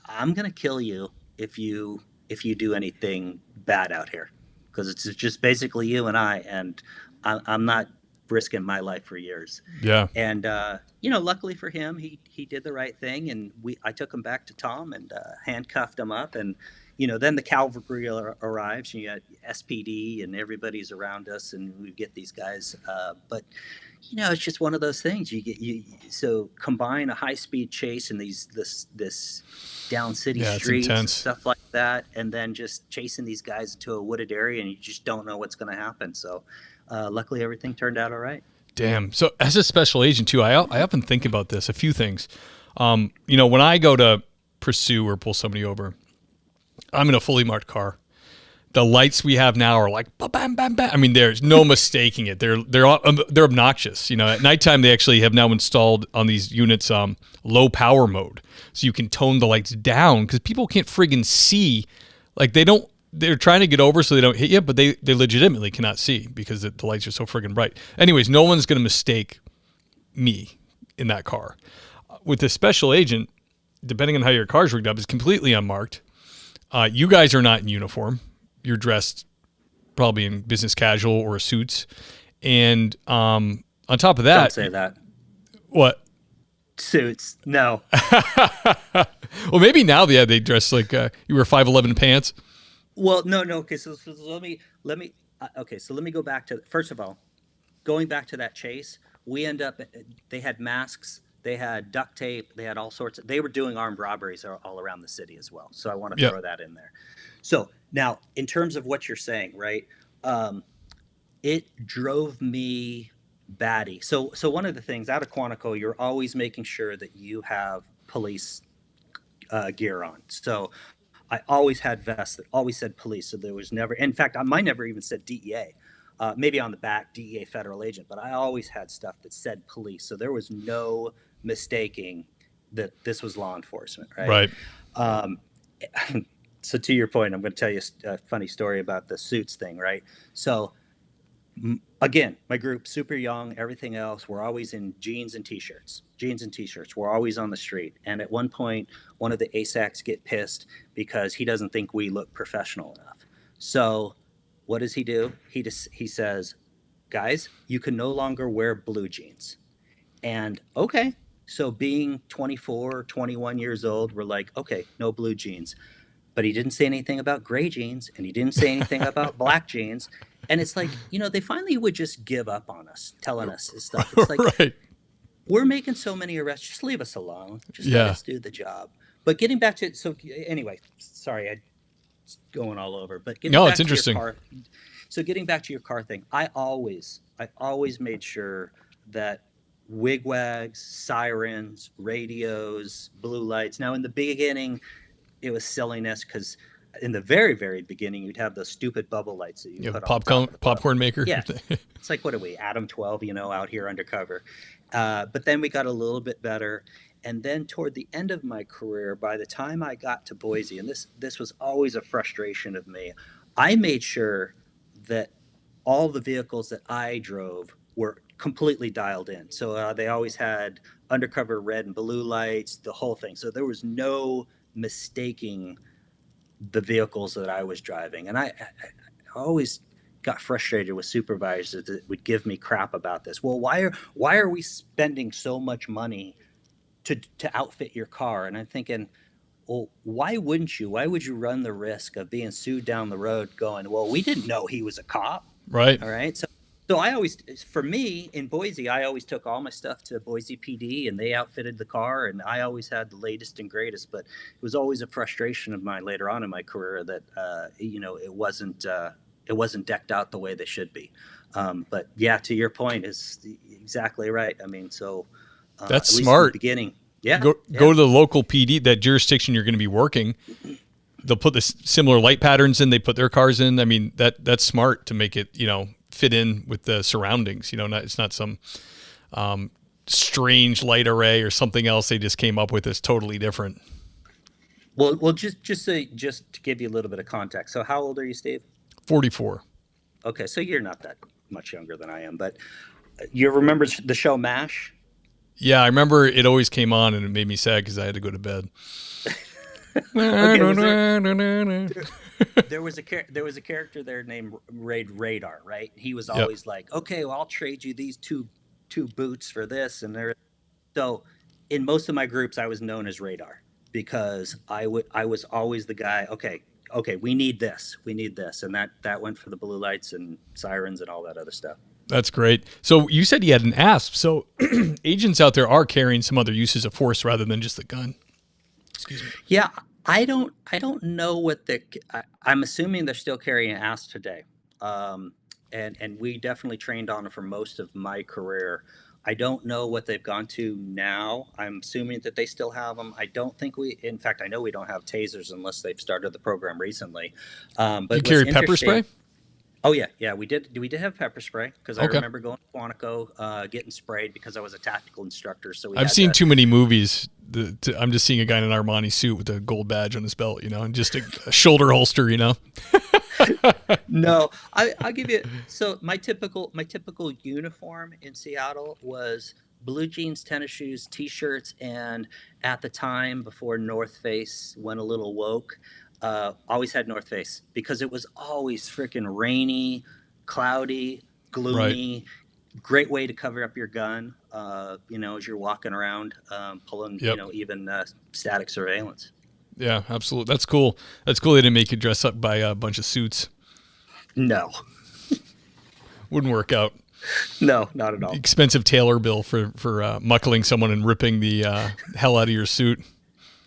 I'm gonna kill you if you do anything bad out here, because it's just basically you and I, and I'm not." risking my life for years. Yeah. And luckily for him, he did the right thing, and I took him back to Tom and handcuffed him up, and then the cavalry arrives, and you got SPD and everybody's around us, and we get these guys. But it's just one of those things. So combine a high speed chase and this down city streets and stuff like that, and then just chasing these guys into a wooded area, and you just don't know what's going to happen. So luckily everything turned out all right. Damn. So as a special agent too, I often think about this, a few things. When I go to pursue or pull somebody over, I'm in a fully marked car. The lights we have now are like, bam, bam, bam. I mean, there's no mistaking it. They're obnoxious. At nighttime, they actually have now installed on these units low power mode, so you can tone the lights down because people can't friggin' see. Like they're trying to get over so they don't hit you, but they legitimately cannot see because the lights are so friggin' bright. Anyways, no one's gonna mistake me in that car. With a special agent, depending on how your car's rigged up, is completely unmarked. You guys are not in uniform. You're dressed probably in business casual or suits. And on top of that... Don't say that. What? Suits. No. Well, maybe now they dress like you wear 5'11" pants. Well, no. Okay, so let me so let me go back to, first of all, going back to that chase, they had masks, they had duct tape, they had all sorts they were doing armed robberies all around the city as well. So I want to throw that in there. So now, in terms of what you're saying, right? It drove me batty. So one of the things out of Quantico, you're always making sure that you have police gear on. So I always had vests that always said police. So there was never, in fact, mine never even said DEA. Maybe on the back, DEA federal agent, but I always had stuff that said police. So there was no mistaking that this was law enforcement, right? Right. So to your point, I'm going to tell you a funny story about the suits thing, right? So again, my group, super young, everything else, we're always in jeans and t-shirts. We're always on the street. And at one point, one of the ASACs get pissed because he doesn't think we look professional enough. So what does he do? He says, guys, you can no longer wear blue jeans. And okay, so being 24, 21 years old, we're like, okay, no blue jeans. But he didn't say anything about gray jeans, and he didn't say anything about black jeans. And it's like, they finally would just give up on us, telling us this stuff. It's like, right. We're making so many arrests, just leave us alone. Just let us do the job. But getting back to, so anyway, sorry, I'm going all over. But getting back it's interesting. To your car, so getting back to your car thing, I always made sure that wigwags, sirens, radios, blue lights. Now, in the beginning, it was silliness because in the very, very beginning, you'd have those stupid bubble lights that you put on popcorn maker. Yeah, it's like, what are we, Adam 12, out here undercover. But then we got a little bit better. And then toward the end of my career, by the time I got to Boise, and this was always a frustration of me, I made sure that all the vehicles that I drove were completely dialed in. So they always had undercover red and blue lights, the whole thing. So there was no mistaking the vehicles that I was driving. And I always got frustrated with supervisors that would give me crap about this. Well, why are we spending so much money to outfit your car? And I'm thinking, well, why wouldn't you? Why would you run the risk of being sued down the road going, well, we didn't know he was a cop. Right. All right. So I always, for me in Boise, I always took all my stuff to Boise PD and they outfitted the car, and I always had the latest and greatest. But it was always a frustration of mine later on in my career that it wasn't decked out the way they should be. But yeah, to your point, is exactly right. I mean, so that's at least smart. in the beginning, yeah. Go to the local PD, that jurisdiction you're going to be working. They'll put the similar light patterns in. They put their cars in. I mean, that's smart to make it fit in with the surroundings. It's not some strange light array or something else they just came up with that's totally different. Well, just to give you a little bit of context. So how old are you, Steve? 44. Okay, so you're not that much younger than I am, but you remember the show MASH? Yeah, I remember it always came on and it made me sad because I had to go to bed. Okay, there was a character there named Radar, right? He was Yep. always like, okay, well, I'll trade you these two boots for this, and there. So, in most of my groups, I was known as Radar because I was always the guy. Okay, we need this, and that went for the blue lights and sirens and all that other stuff. That's great. So you said he had an ASP. So agents out there are carrying some other uses of force rather than just the gun. Excuse me. Yeah, I don't know what I'm assuming they're still carrying an ASP today. And we definitely trained on it for most of my career. I don't know what they've gone to now. I'm assuming that they still have them. I don't think in fact, I know we don't have tasers unless they've started the program recently. But You what's carried pepper interesting, spray? oh yeah, we did. We did have pepper spray because I Okay. remember going to Quantico, getting sprayed because I was a tactical instructor. So I've seen too many movies. I'm just seeing a guy in an Armani suit with a gold badge on his belt, and just a shoulder holster, No, I'll give you. So my typical uniform in Seattle was blue jeans, tennis shoes, t-shirts, and at the time before North Face went a little woke, always had North Face because it was always freaking rainy, cloudy, Right. gloomy. Great way to cover up your gun, as you're walking around, pulling, Yep. even static surveillance. Yeah, absolutely. That's cool. That's cool. They didn't make you dress up by a bunch of suits. No, Wouldn't work out. no, not at all. Expensive tailor bill for muckling someone and ripping the hell out of your suit.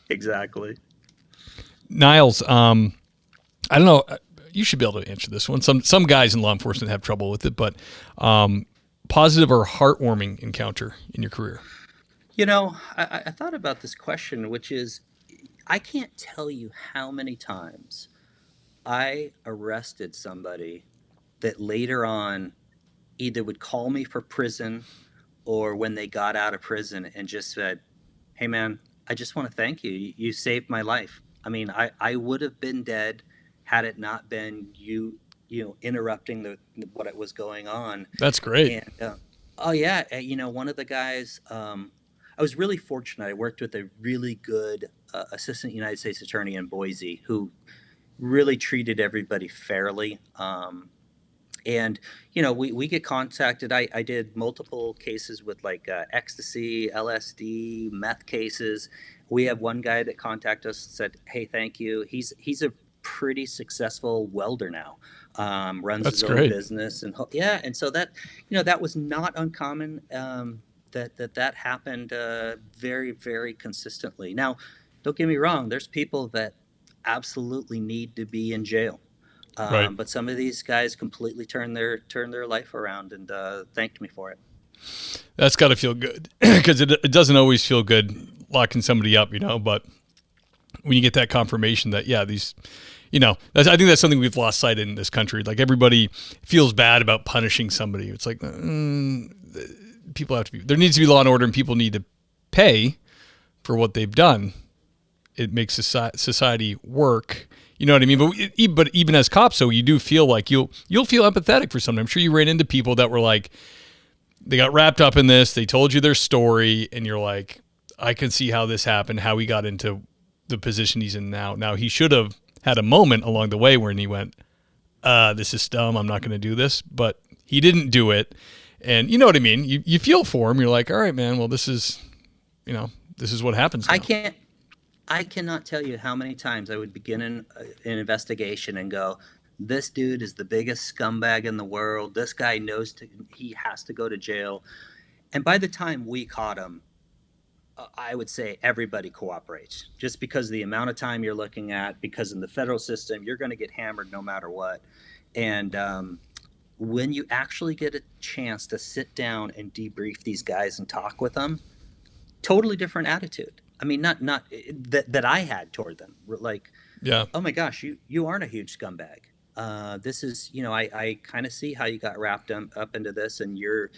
Exactly. Niles, I don't know. You should be able to answer this one. Some guys in law enforcement have trouble with it, but positive or heartwarming encounter in your career? I thought about this question, which is, I can't tell you how many times I arrested somebody that later on either would call me for prison or when they got out of prison and just said, hey, man, I just want to thank you. You saved my life. I mean, I would have been dead had it not been interrupting what was going on. That's great. And oh yeah, one of the guys. I was really fortunate. I worked with a really good assistant United States attorney in Boise who really treated everybody fairly. And we get contacted. I did multiple cases with like ecstasy, LSD, meth cases. We have one guy that contacted us and said, "Hey, thank you." He's a pretty successful welder now. Runs That's his own great. business, and yeah, and so that was not uncommon. That happened very, very consistently. Now, don't get me wrong. There's people that absolutely need to be in jail. Right. But some of these guys completely turned their life around and thanked me for it. That's got to feel good because it doesn't always feel good locking somebody up, but when you get that confirmation that, yeah, these, I think that's something we've lost sight in this country. Like everybody feels bad about punishing somebody. It's like, people have to be, there needs to be law and order and people need to pay for what they've done. It makes society work. You know what I mean? But even as cops, so you do feel like you'll feel empathetic for something. I'm sure you ran into people that were like, they got wrapped up in this. They told you their story, and you're like, I can see how this happened, how he got into the position he's in now. Now he should have had a moment along the way when he went, "This is dumb. I'm not going to do this," but he didn't do it. And you know what I mean? You feel for him. You're like, all right, man. Well, this is what happens now. I cannot tell you how many times I would begin an investigation and go, this dude is the biggest scumbag in the world. This guy knows he has to go to jail. And by the time we caught him, I would say everybody cooperates just because of the amount of time you're looking at, because in the federal system, you're going to get hammered no matter what. And when you actually get a chance to sit down and debrief these guys and talk with them, totally different attitude. I mean, not that I had toward them. Like, yeah, oh my gosh, you aren't a huge scumbag. This is, I kind of see how you got wrapped up into this, and you're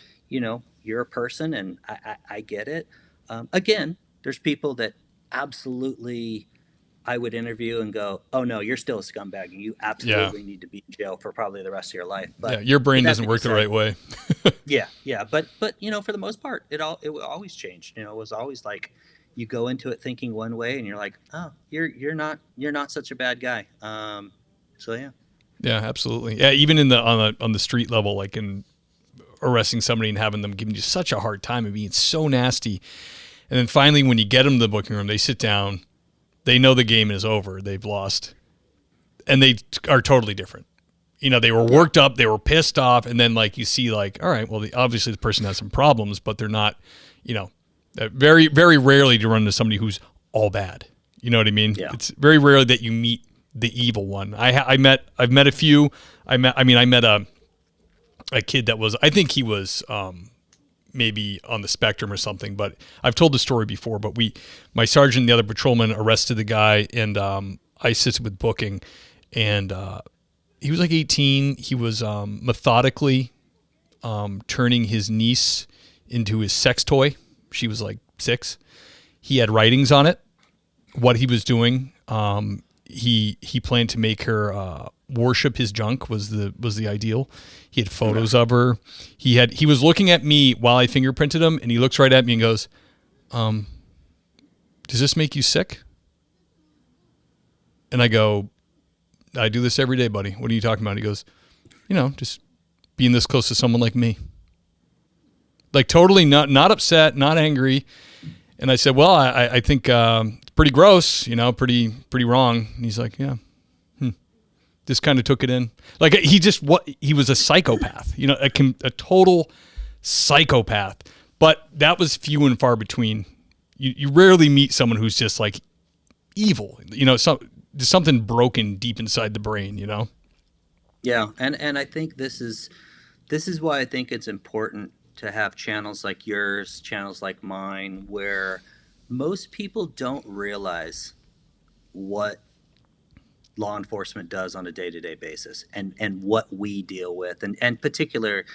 a person, and I get it. Again, there's people that absolutely I would interview and go, oh no, you're still a scumbag, and you absolutely need to be in jail for probably the rest of your life. But yeah, your brain doesn't work the right way. yeah, but for the most part, it always changed. It was always like, you go into it thinking one way, and you're like, oh, you're not such a bad guy. So yeah. Yeah, absolutely. Yeah, even in the on the street level, like in arresting somebody and having them giving you such a hard time and being so nasty, and then finally when you get them to the booking room, they sit down, they know the game is over, they've lost, and they are totally different. You know, they were worked up, they were pissed off, and then like you see, like, all right, well, obviously the person has some problems, but they're not, you know, very, very rarely do you run into somebody who's all bad. You know what I mean? Yeah. It's very rarely that you meet the evil one. I've met a few. I met a kid that was, I think he was maybe on the spectrum or something, but I've told the story before. But my sergeant and the other patrolman arrested the guy, and I assisted with booking, and he was like 18. He was methodically turning his niece into his sex toy. She was like 6. He had writings on it, what he was doing. He planned to make her worship his junk was the ideal. He had photos of her. He was looking at me while I fingerprinted him, and he looks right at me and goes, does this make you sick? And I go, I do this every day, buddy. What are you talking about? He goes, just being this close to someone like me. Like totally not upset, not angry. And I said, well, I think it's pretty gross, pretty wrong. And he's like, yeah. Just kind of took it in. Like he was a psychopath, a total psychopath. But that was few and far between. You rarely meet someone who's just like evil, there's something broken deep inside the brain, Yeah. And I think this is why I think it's important to have channels like yours, channels like mine, where most people don't realize what law enforcement does on a day-to-day basis and what we deal with. And particularly,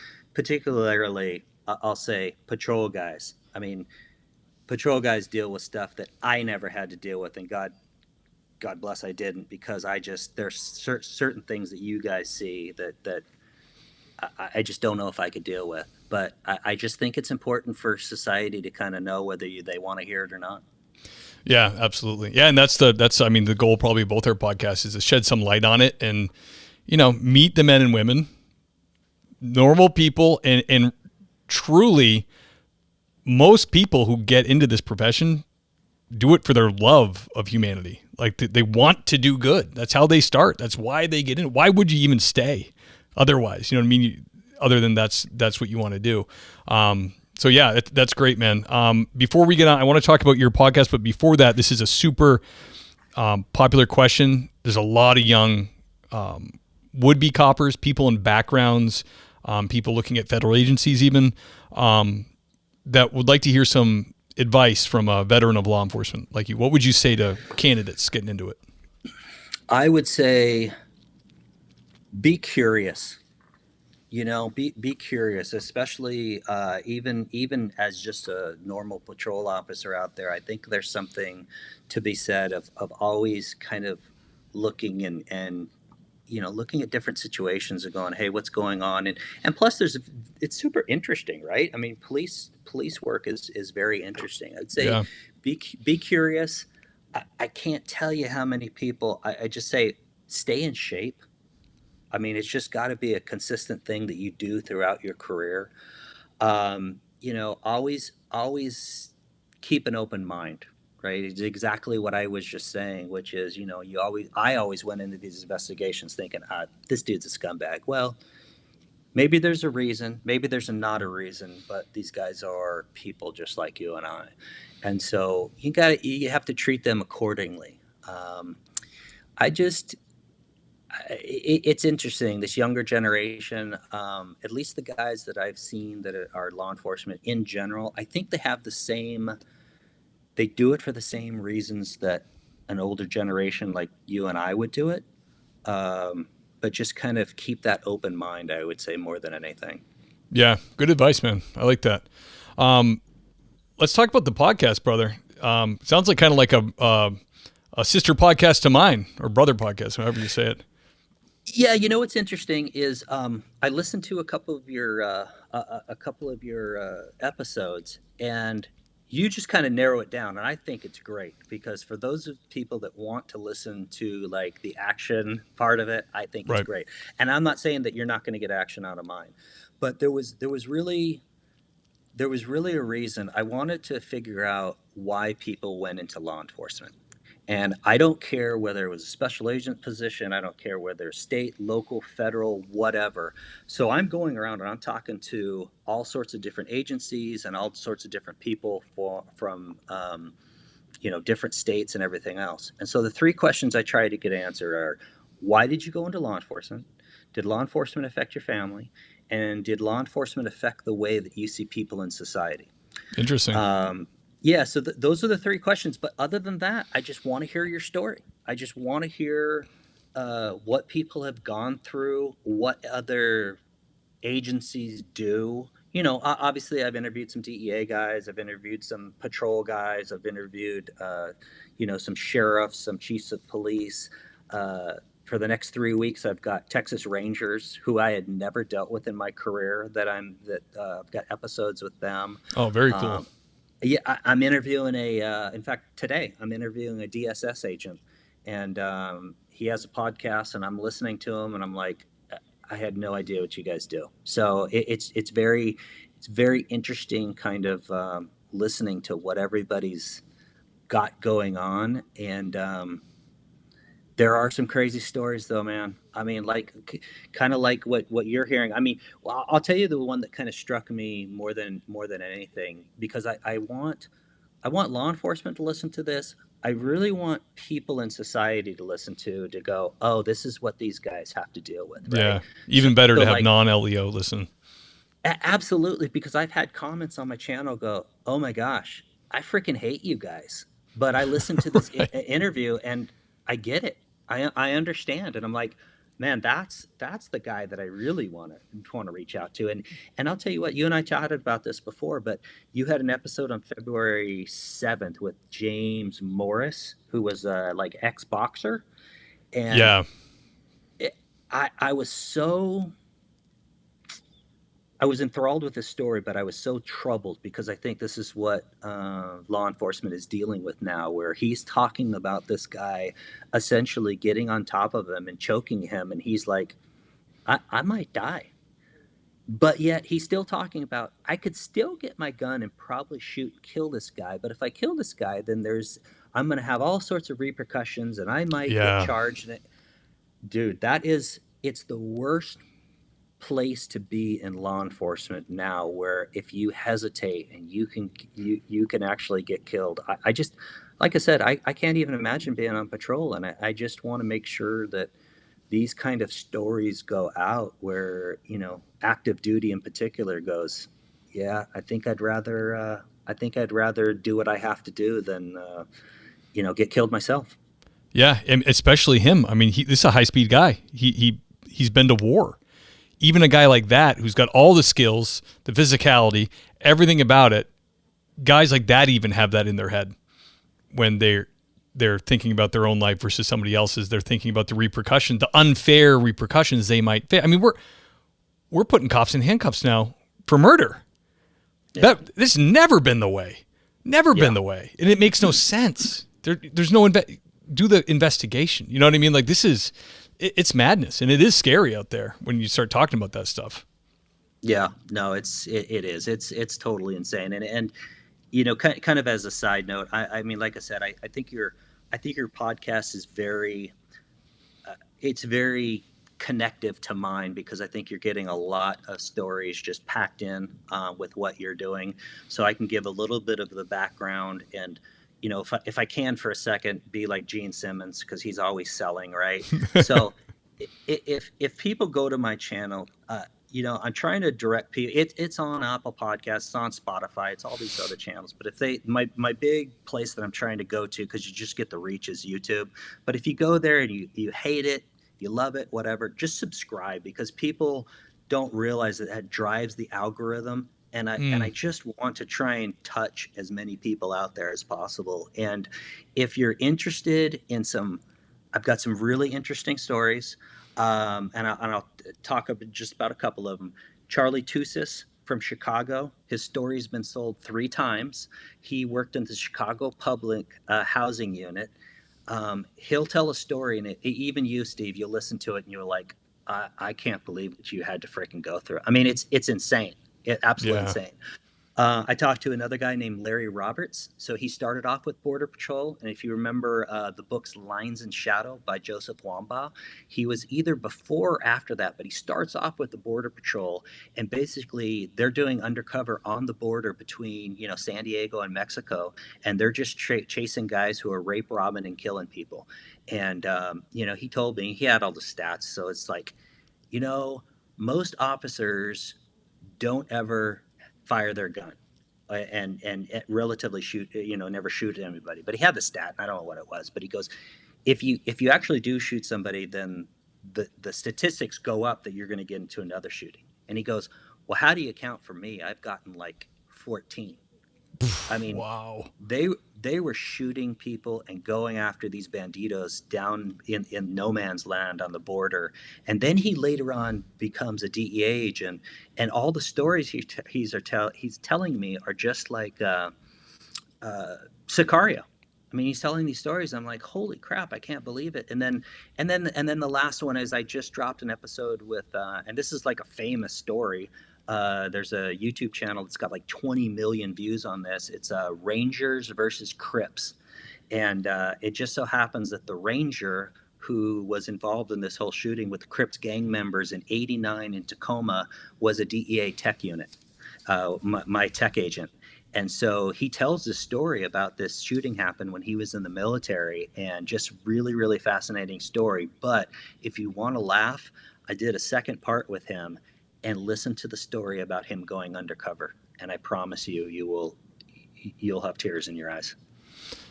I'll say patrol guys. I mean, patrol guys deal with stuff that I never had to deal with, and God bless I didn't, because there's certain things that you guys see that I just don't know if I could deal with. But I just think it's important for society to kind of know whether they want to hear it or not. Yeah, absolutely. Yeah, and that's the goal probably of both our podcasts is to shed some light on it and, meet the men and women, normal people, and truly most people who get into this profession do it for their love of humanity. Like they want to do good. That's how they start. That's why they get in. Why would you even stay otherwise? You know what I mean? Other than that's what you want to do. So yeah, that's great, man. Before we get on, I want to talk about your podcast, but before that, this is a super popular question. There's a lot of young would-be coppers, people in backgrounds, people looking at federal agencies even, that would like to hear some advice from a veteran of law enforcement like you. What would you say to candidates getting into it? I would say be curious. Be curious, especially even as just a normal patrol officer out there. I think there's something to be said of always kind of looking and looking at different situations and going, hey, what's going on? And plus it's super interesting, right? I mean, police work is very interesting. I'd say be curious. I can't tell you how many people I just say stay in shape. I mean, it's just got to be a consistent thing that you do throughout your career. Always keep an open mind, right? It's exactly what I was just saying, which is, I always went into these investigations thinking, this dude's a scumbag. Well, maybe there's a reason, maybe there's not a reason, but these guys are people just like you and I. And so you have to treat them accordingly. It's interesting, this younger generation, at least the guys that I've seen that are law enforcement in general, I think they do it for the same reasons that an older generation like you and I would do it. But just kind of keep that open mind, I would say, more than anything. Yeah, good advice, man. I like that. Let's talk about the podcast, brother. Sounds like kind of like a sister podcast to mine, or brother podcast, however you say it. Yeah, what's interesting is I listened to a couple of your episodes, and you just kind of narrow it down, and I think it's great because for those of people that want to listen to like the action part of it, I think it's Right. great. And I'm not saying that you're not going to get action out of mine, but there was really a reason I wanted to figure out why people went into law enforcement. And I don't care whether it was a special agent position, I don't care whether state, local, federal, whatever. So I'm going around and I'm talking to all sorts of different agencies and all sorts of different people from different states and everything else. And so the three questions I try to get answered are: why did you go into law enforcement? Did law enforcement affect your family? And did law enforcement affect the way that you see people in society? Interesting. Yeah, so those are the three questions. But other than that, I just want to hear your story. I just want to hear what people have gone through, what other agencies do. Obviously, I've interviewed some DEA guys, I've interviewed some patrol guys, I've interviewed, some sheriffs, some chiefs of police. For the next 3 weeks, I've got Texas Rangers, who I had never dealt with in my career. I've got episodes with them. Oh, very cool. Um, yeah, I'm interviewing in fact, today I'm interviewing a DSS agent, and he has a podcast, and I'm listening to him, and I'm like, I had no idea what you guys do. So it's very interesting, kind of listening to what everybody's got going on, and there are some crazy stories, though, man. I mean, kind of like what you're hearing. I mean, well, I'll tell you the one that kind of struck me more than anything, because I want law enforcement to listen to this. I really want people in society to listen to go, oh, this is what these guys have to deal with, right? Yeah. So, Even better so to have like, non-LEO listen. absolutely, because I've had comments on my channel go, oh my gosh, I freaking hate you guys. But I listened to this Right. interview and I get it. I understand. And I'm like, man, that's the guy that I really want to reach out to. And I'll tell you what, you and I chatted about this before, but you had an episode on February 7th with James Morris, who was like ex-boxer. And Yeah. it, I was I was enthralled with this story, but I was so troubled because I think this is what law enforcement is dealing with now, where he's talking about this guy essentially getting on top of him and choking him. And he's like, I might die. But yet he's still talking about, I could still get my gun and probably shoot and kill this guy. But if I kill this guy, then I'm going to have all sorts of repercussions and I might get Yeah. charged. Dude, it's the worst place to be in law enforcement now, where if you hesitate and you can actually get killed. I just, like I said, I can't even imagine being on patrol, and I just want to make sure that these kind of stories go out where active duty in particular goes, yeah, I think I'd rather do what I have to do than get killed myself. Yeah. And especially him. I mean, this is a high-speed guy. He's been to war. Even a guy like that, who's got all the skills, the physicality, everything about it, guys like that even have that in their head when they're thinking about their own life versus somebody else's. They're thinking about the repercussions, the unfair repercussions they might face. I mean, we're putting cops in handcuffs now for murder. Yeah. This has never been the way. Never been Yeah. the way. And it makes no sense. There's no do the investigation. You know what I mean? Like, it's madness, and it is scary out there when you start talking about that stuff. Yeah, no, it is. It's totally insane. And kind of as a side note, I mean, like I said, I think your podcast is very connective to mine, because I think you're getting a lot of stories just packed in with what you're doing. So I can give a little bit of the background, and if I can for a second be like Gene Simmons, because he's always selling, right? So if people go to my channel, I'm trying to direct people. It's on Apple Podcasts, it's on Spotify, it's all these other channels. But if my big place that I'm trying to go to, because you just get the reach, is YouTube. But if you go there and you hate it, you love it, whatever, just subscribe, because people don't realize that drives the algorithm. And I just want to try and touch as many people out there as possible. And if you're interested in I've got some really interesting stories, and I'll talk just about a couple of them. Charlie Tusis, from Chicago. His story's been sold 3 times. He worked in the Chicago public housing unit. He'll tell a story, and even you, Steve, you'll listen to it, and you're like, I can't believe that you had to freaking go through it. I mean, it's insane. Absolutely insane. I talked to another guy named Larry Roberts. So he started off with Border Patrol. And if you remember the books Lines in Shadow by Joseph Wambaugh, he was either before or after that, but he starts off with the Border Patrol. And basically, they're doing undercover on the border between, San Diego and Mexico. And they're just chasing guys who are rape, robbing, and killing people. And, he told me he had all the stats. So it's like, most officers don't ever fire their gun and relatively shoot, never shoot at anybody. But he had the stat. I don't know what it was, but he goes, if you actually do shoot somebody, then the statistics go up that you're going to get into another shooting. And he goes, well, how do you account for me? I've gotten like 14. I mean, wow. They were shooting people and going after these banditos down in no man's land on the border. And then he later on becomes a DEA agent, and all the stories he's telling me are just like Sicario. I mean, he's telling these stories. I'm like, holy crap, I can't believe it. And then the last one is I just dropped an episode with, and this is like a famous story. There's a YouTube channel that's got like 20 million views on this. It's Rangers versus Crips. And it just so happens that the Ranger who was involved in this whole shooting with Crips gang members in '89 in Tacoma was a DEA tech unit, my tech agent. And so he tells this story about this shooting happened when he was in the military, and just really, really fascinating story. But if you want to laugh, I did a second part with him, and listen to the story about him going undercover. And I promise you, you'll have tears in your eyes.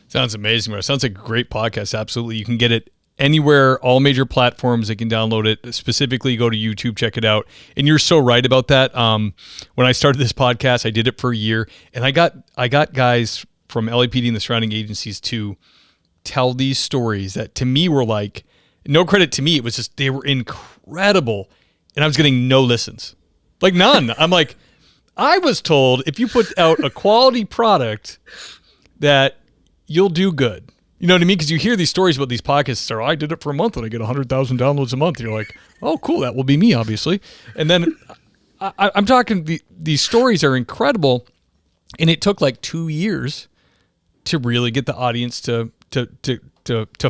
Sounds amazing, bro. Sounds like a great podcast. Absolutely. You can get it anywhere, all major platforms. They can download it. Specifically, go to YouTube, check it out. And you're so right about that. When I started this podcast, I did it for a year, and I got guys from LAPD and the surrounding agencies to tell these stories that to me were like, no credit to me. It was just, they were incredible. And I was getting no listens, like none. I'm like, I was told if you put out a quality product that you'll do good. You know what I mean? Because you hear these stories about these podcasts. Or I did it for a month and I get 100,000 downloads a month. And you're like, oh, cool. That will be me, obviously. And then I'm talking, these stories are incredible. And it took like 2 years to really get the audience to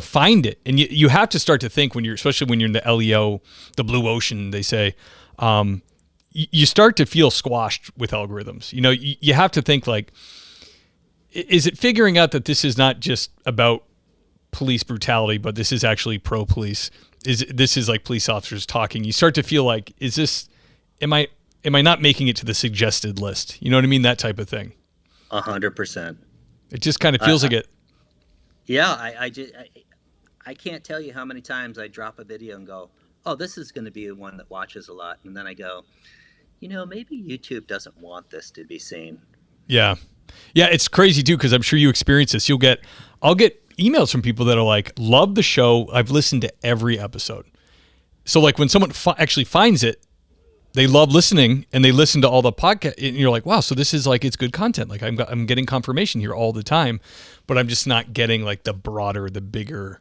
find it. And you have to start to think especially when you're in the LEO, the blue ocean, they say, you start to feel squashed with algorithms. You have to think like, is it figuring out that this is not just about police brutality, but this is actually pro-police? This is like police officers talking. You start to feel like, am I not making it to the suggested list? You know what I mean? That type of thing. 100%. It just kind of feels like it. Yeah, I can't tell you how many times I drop a video and go, oh, this is going to be one that watches a lot. And then I go, maybe YouTube doesn't want this to be seen. Yeah. Yeah, it's crazy too, because I'm sure you experience this. I'll get emails from people that are like, love the show. I've listened to every episode. So like when someone actually finds it, they love listening and they listen to all the podcast, and you're like, wow, so this is like, it's good content. Like I'm getting confirmation here all the time, but I'm just not getting like the broader, the bigger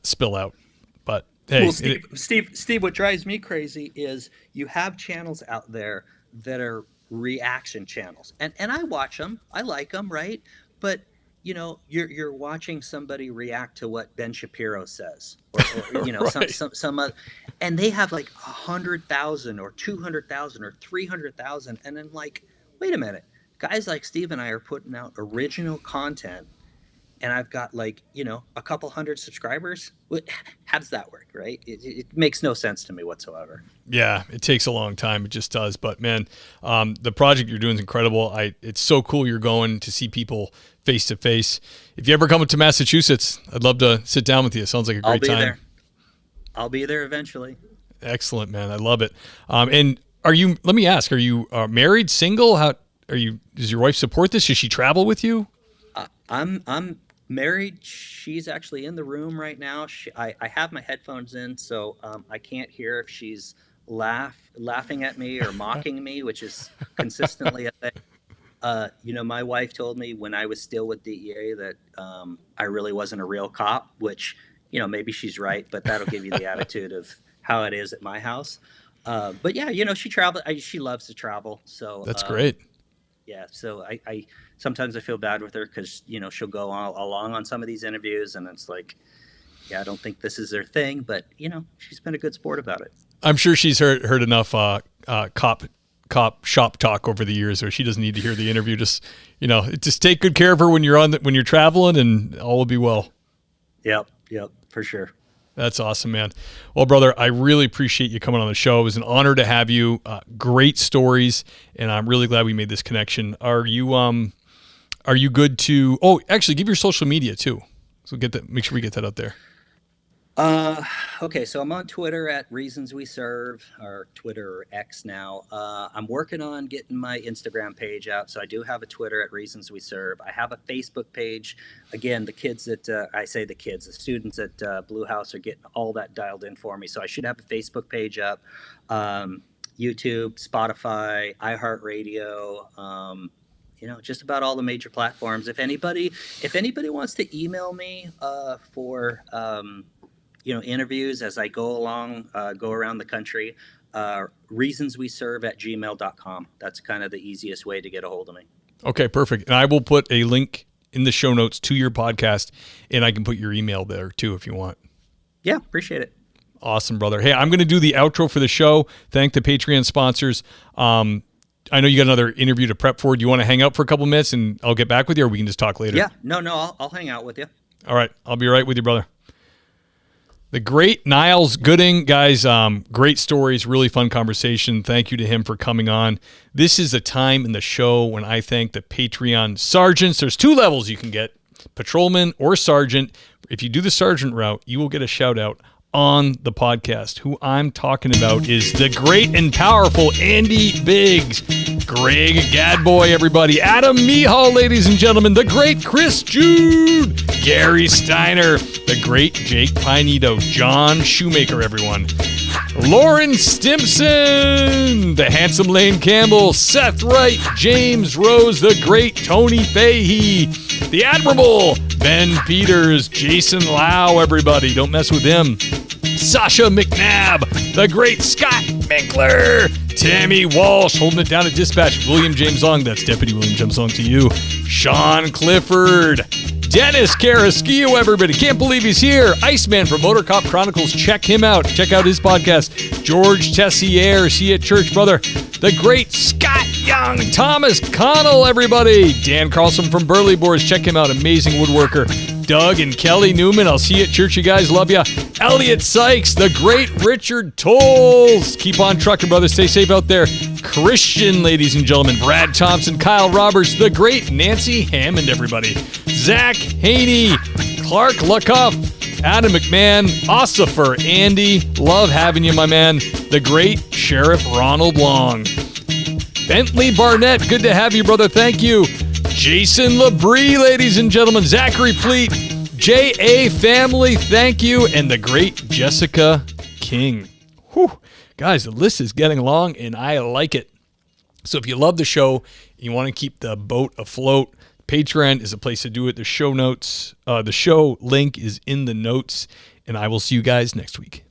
spill out. But hey, well, Steve, what drives me crazy is you have channels out there that are reaction channels, and I watch them. I like them, right? But you're watching somebody react to what Ben Shapiro says, or right. some other, and they have like 100,000 or 200,000 or 300,000, and then like, wait a minute, guys like Steve and I are putting out original content, and I've got like a couple hundred subscribers. How does that work, right? It makes no sense to me whatsoever. Yeah, it takes a long time. It just does. But man, the project you're doing is incredible. It's so cool you're going to see people face to face. If you ever come to Massachusetts, I'd love to sit down with you. It sounds like a great time. There. I'll be there eventually. Excellent, man. I love it. And let me ask, are you married, single? Does your wife support this? Does she travel with you? I'm married. She's actually in the room right now. I have my headphones in, so I can't hear if she's laughing at me or mocking me, which is consistently a thing. My wife told me when I was still with DEA that I really wasn't a real cop, which, maybe she's right, but that'll give you the attitude of how it is at my house. But yeah, she traveled. She loves to travel. So that's great. Yeah. So I sometimes I feel bad with her because, she'll go along on some of these interviews and it's like, yeah, I don't think this is their thing, but she's been a good sport about it. I'm sure she's heard enough cop shop talk over the years, or she doesn't need to hear the interview. Just take good care of her when you're traveling, and all will be well. Yep, for sure. That's awesome, man. Well, brother, I really appreciate you coming on the show. It was an honor to have you. Great stories, and I'm really glad we made this connection. Are you good to? Oh, actually, give your social media too. So make sure we get that out there. Okay, so I'm on Twitter at Reasons We Serve, or Twitter or X now. I'm working on getting my Instagram page out, so I do have a Twitter at Reasons We Serve. I have a Facebook page. Again, the students at Blue House are getting all that dialed in for me, so I should have a Facebook page up. YouTube, Spotify, iHeartRadio, just about all the major platforms. If anybody wants to email me for interviews as I go around the country, reasonsweserve@gmail.com. That's kind of the easiest way to get a hold of me. Okay, perfect. And I will put a link in the show notes to your podcast, and I can put your email there too if you want. Yeah, appreciate it. Awesome, brother. Hey, I'm going to do the outro for the show. Thank the Patreon sponsors. I know you got another interview to prep for. Do you want to hang out for a couple minutes and I'll get back with you, or we can just talk later? Yeah, no, I'll hang out with you. All right, I'll be right with you, brother. The great Niles Gooding, guys, great stories, really fun conversation. Thank you to him for coming on. This is a time in the show when I thank the Patreon sergeants. There's 2 levels you can get, patrolman or sergeant. If you do the sergeant route, you will get a shout out on the podcast. Who I'm talking about is the great and powerful Andy Biggs, Greg Gadboy, everybody, Adam Mihal, ladies and gentlemen, the great Chris Jude, Gary Steiner, the great Jake Pinedo, John Shoemaker, everyone, Lauren Stimpson, the handsome Lane Campbell, Seth Wright, James Rose, the great Tony Fahey, the Admirable, Ben Peters, Jason Lau, everybody, don't mess with him, Sasha McNabb, the great Scott Minkler, Tammy Walsh, holding it down at dispatch, William James Ong, that's Deputy William James Ong to you, Sean Clifford, Dennis Carrasquillo, everybody. Can't believe he's here. Iceman from Motor Cop Chronicles. Check him out. Check out his podcast. George Tessier, see you at church, brother. The great Scott Young. Thomas Connell, everybody. Dan Carlson from Burley Boars. Check him out. Amazing woodworker. Doug and Kelly Newman. I'll see you at church, you guys. Love ya. Elliot Sykes. The great Richard Tolles. Keep on trucking, brother. Stay safe out there. Christian, ladies and gentlemen. Brad Thompson. Kyle Roberts. The great Nancy Hammond, everybody. Zach Haney, Clark Lucuff, Adam McMahon, Ossifer, Andy, love having you, my man. The great Sheriff Ronald Long. Bentley Barnett, good to have you, brother. Thank you. Jason Labrie, ladies and gentlemen. Zachary Fleet, J.A. Family, thank you. And the great Jessica King. Whew. Guys, the list is getting long, and I like it. So if you love the show, you want to keep the boat afloat, Patreon is a place to do it. The show link is in the notes, and I will see you guys next week.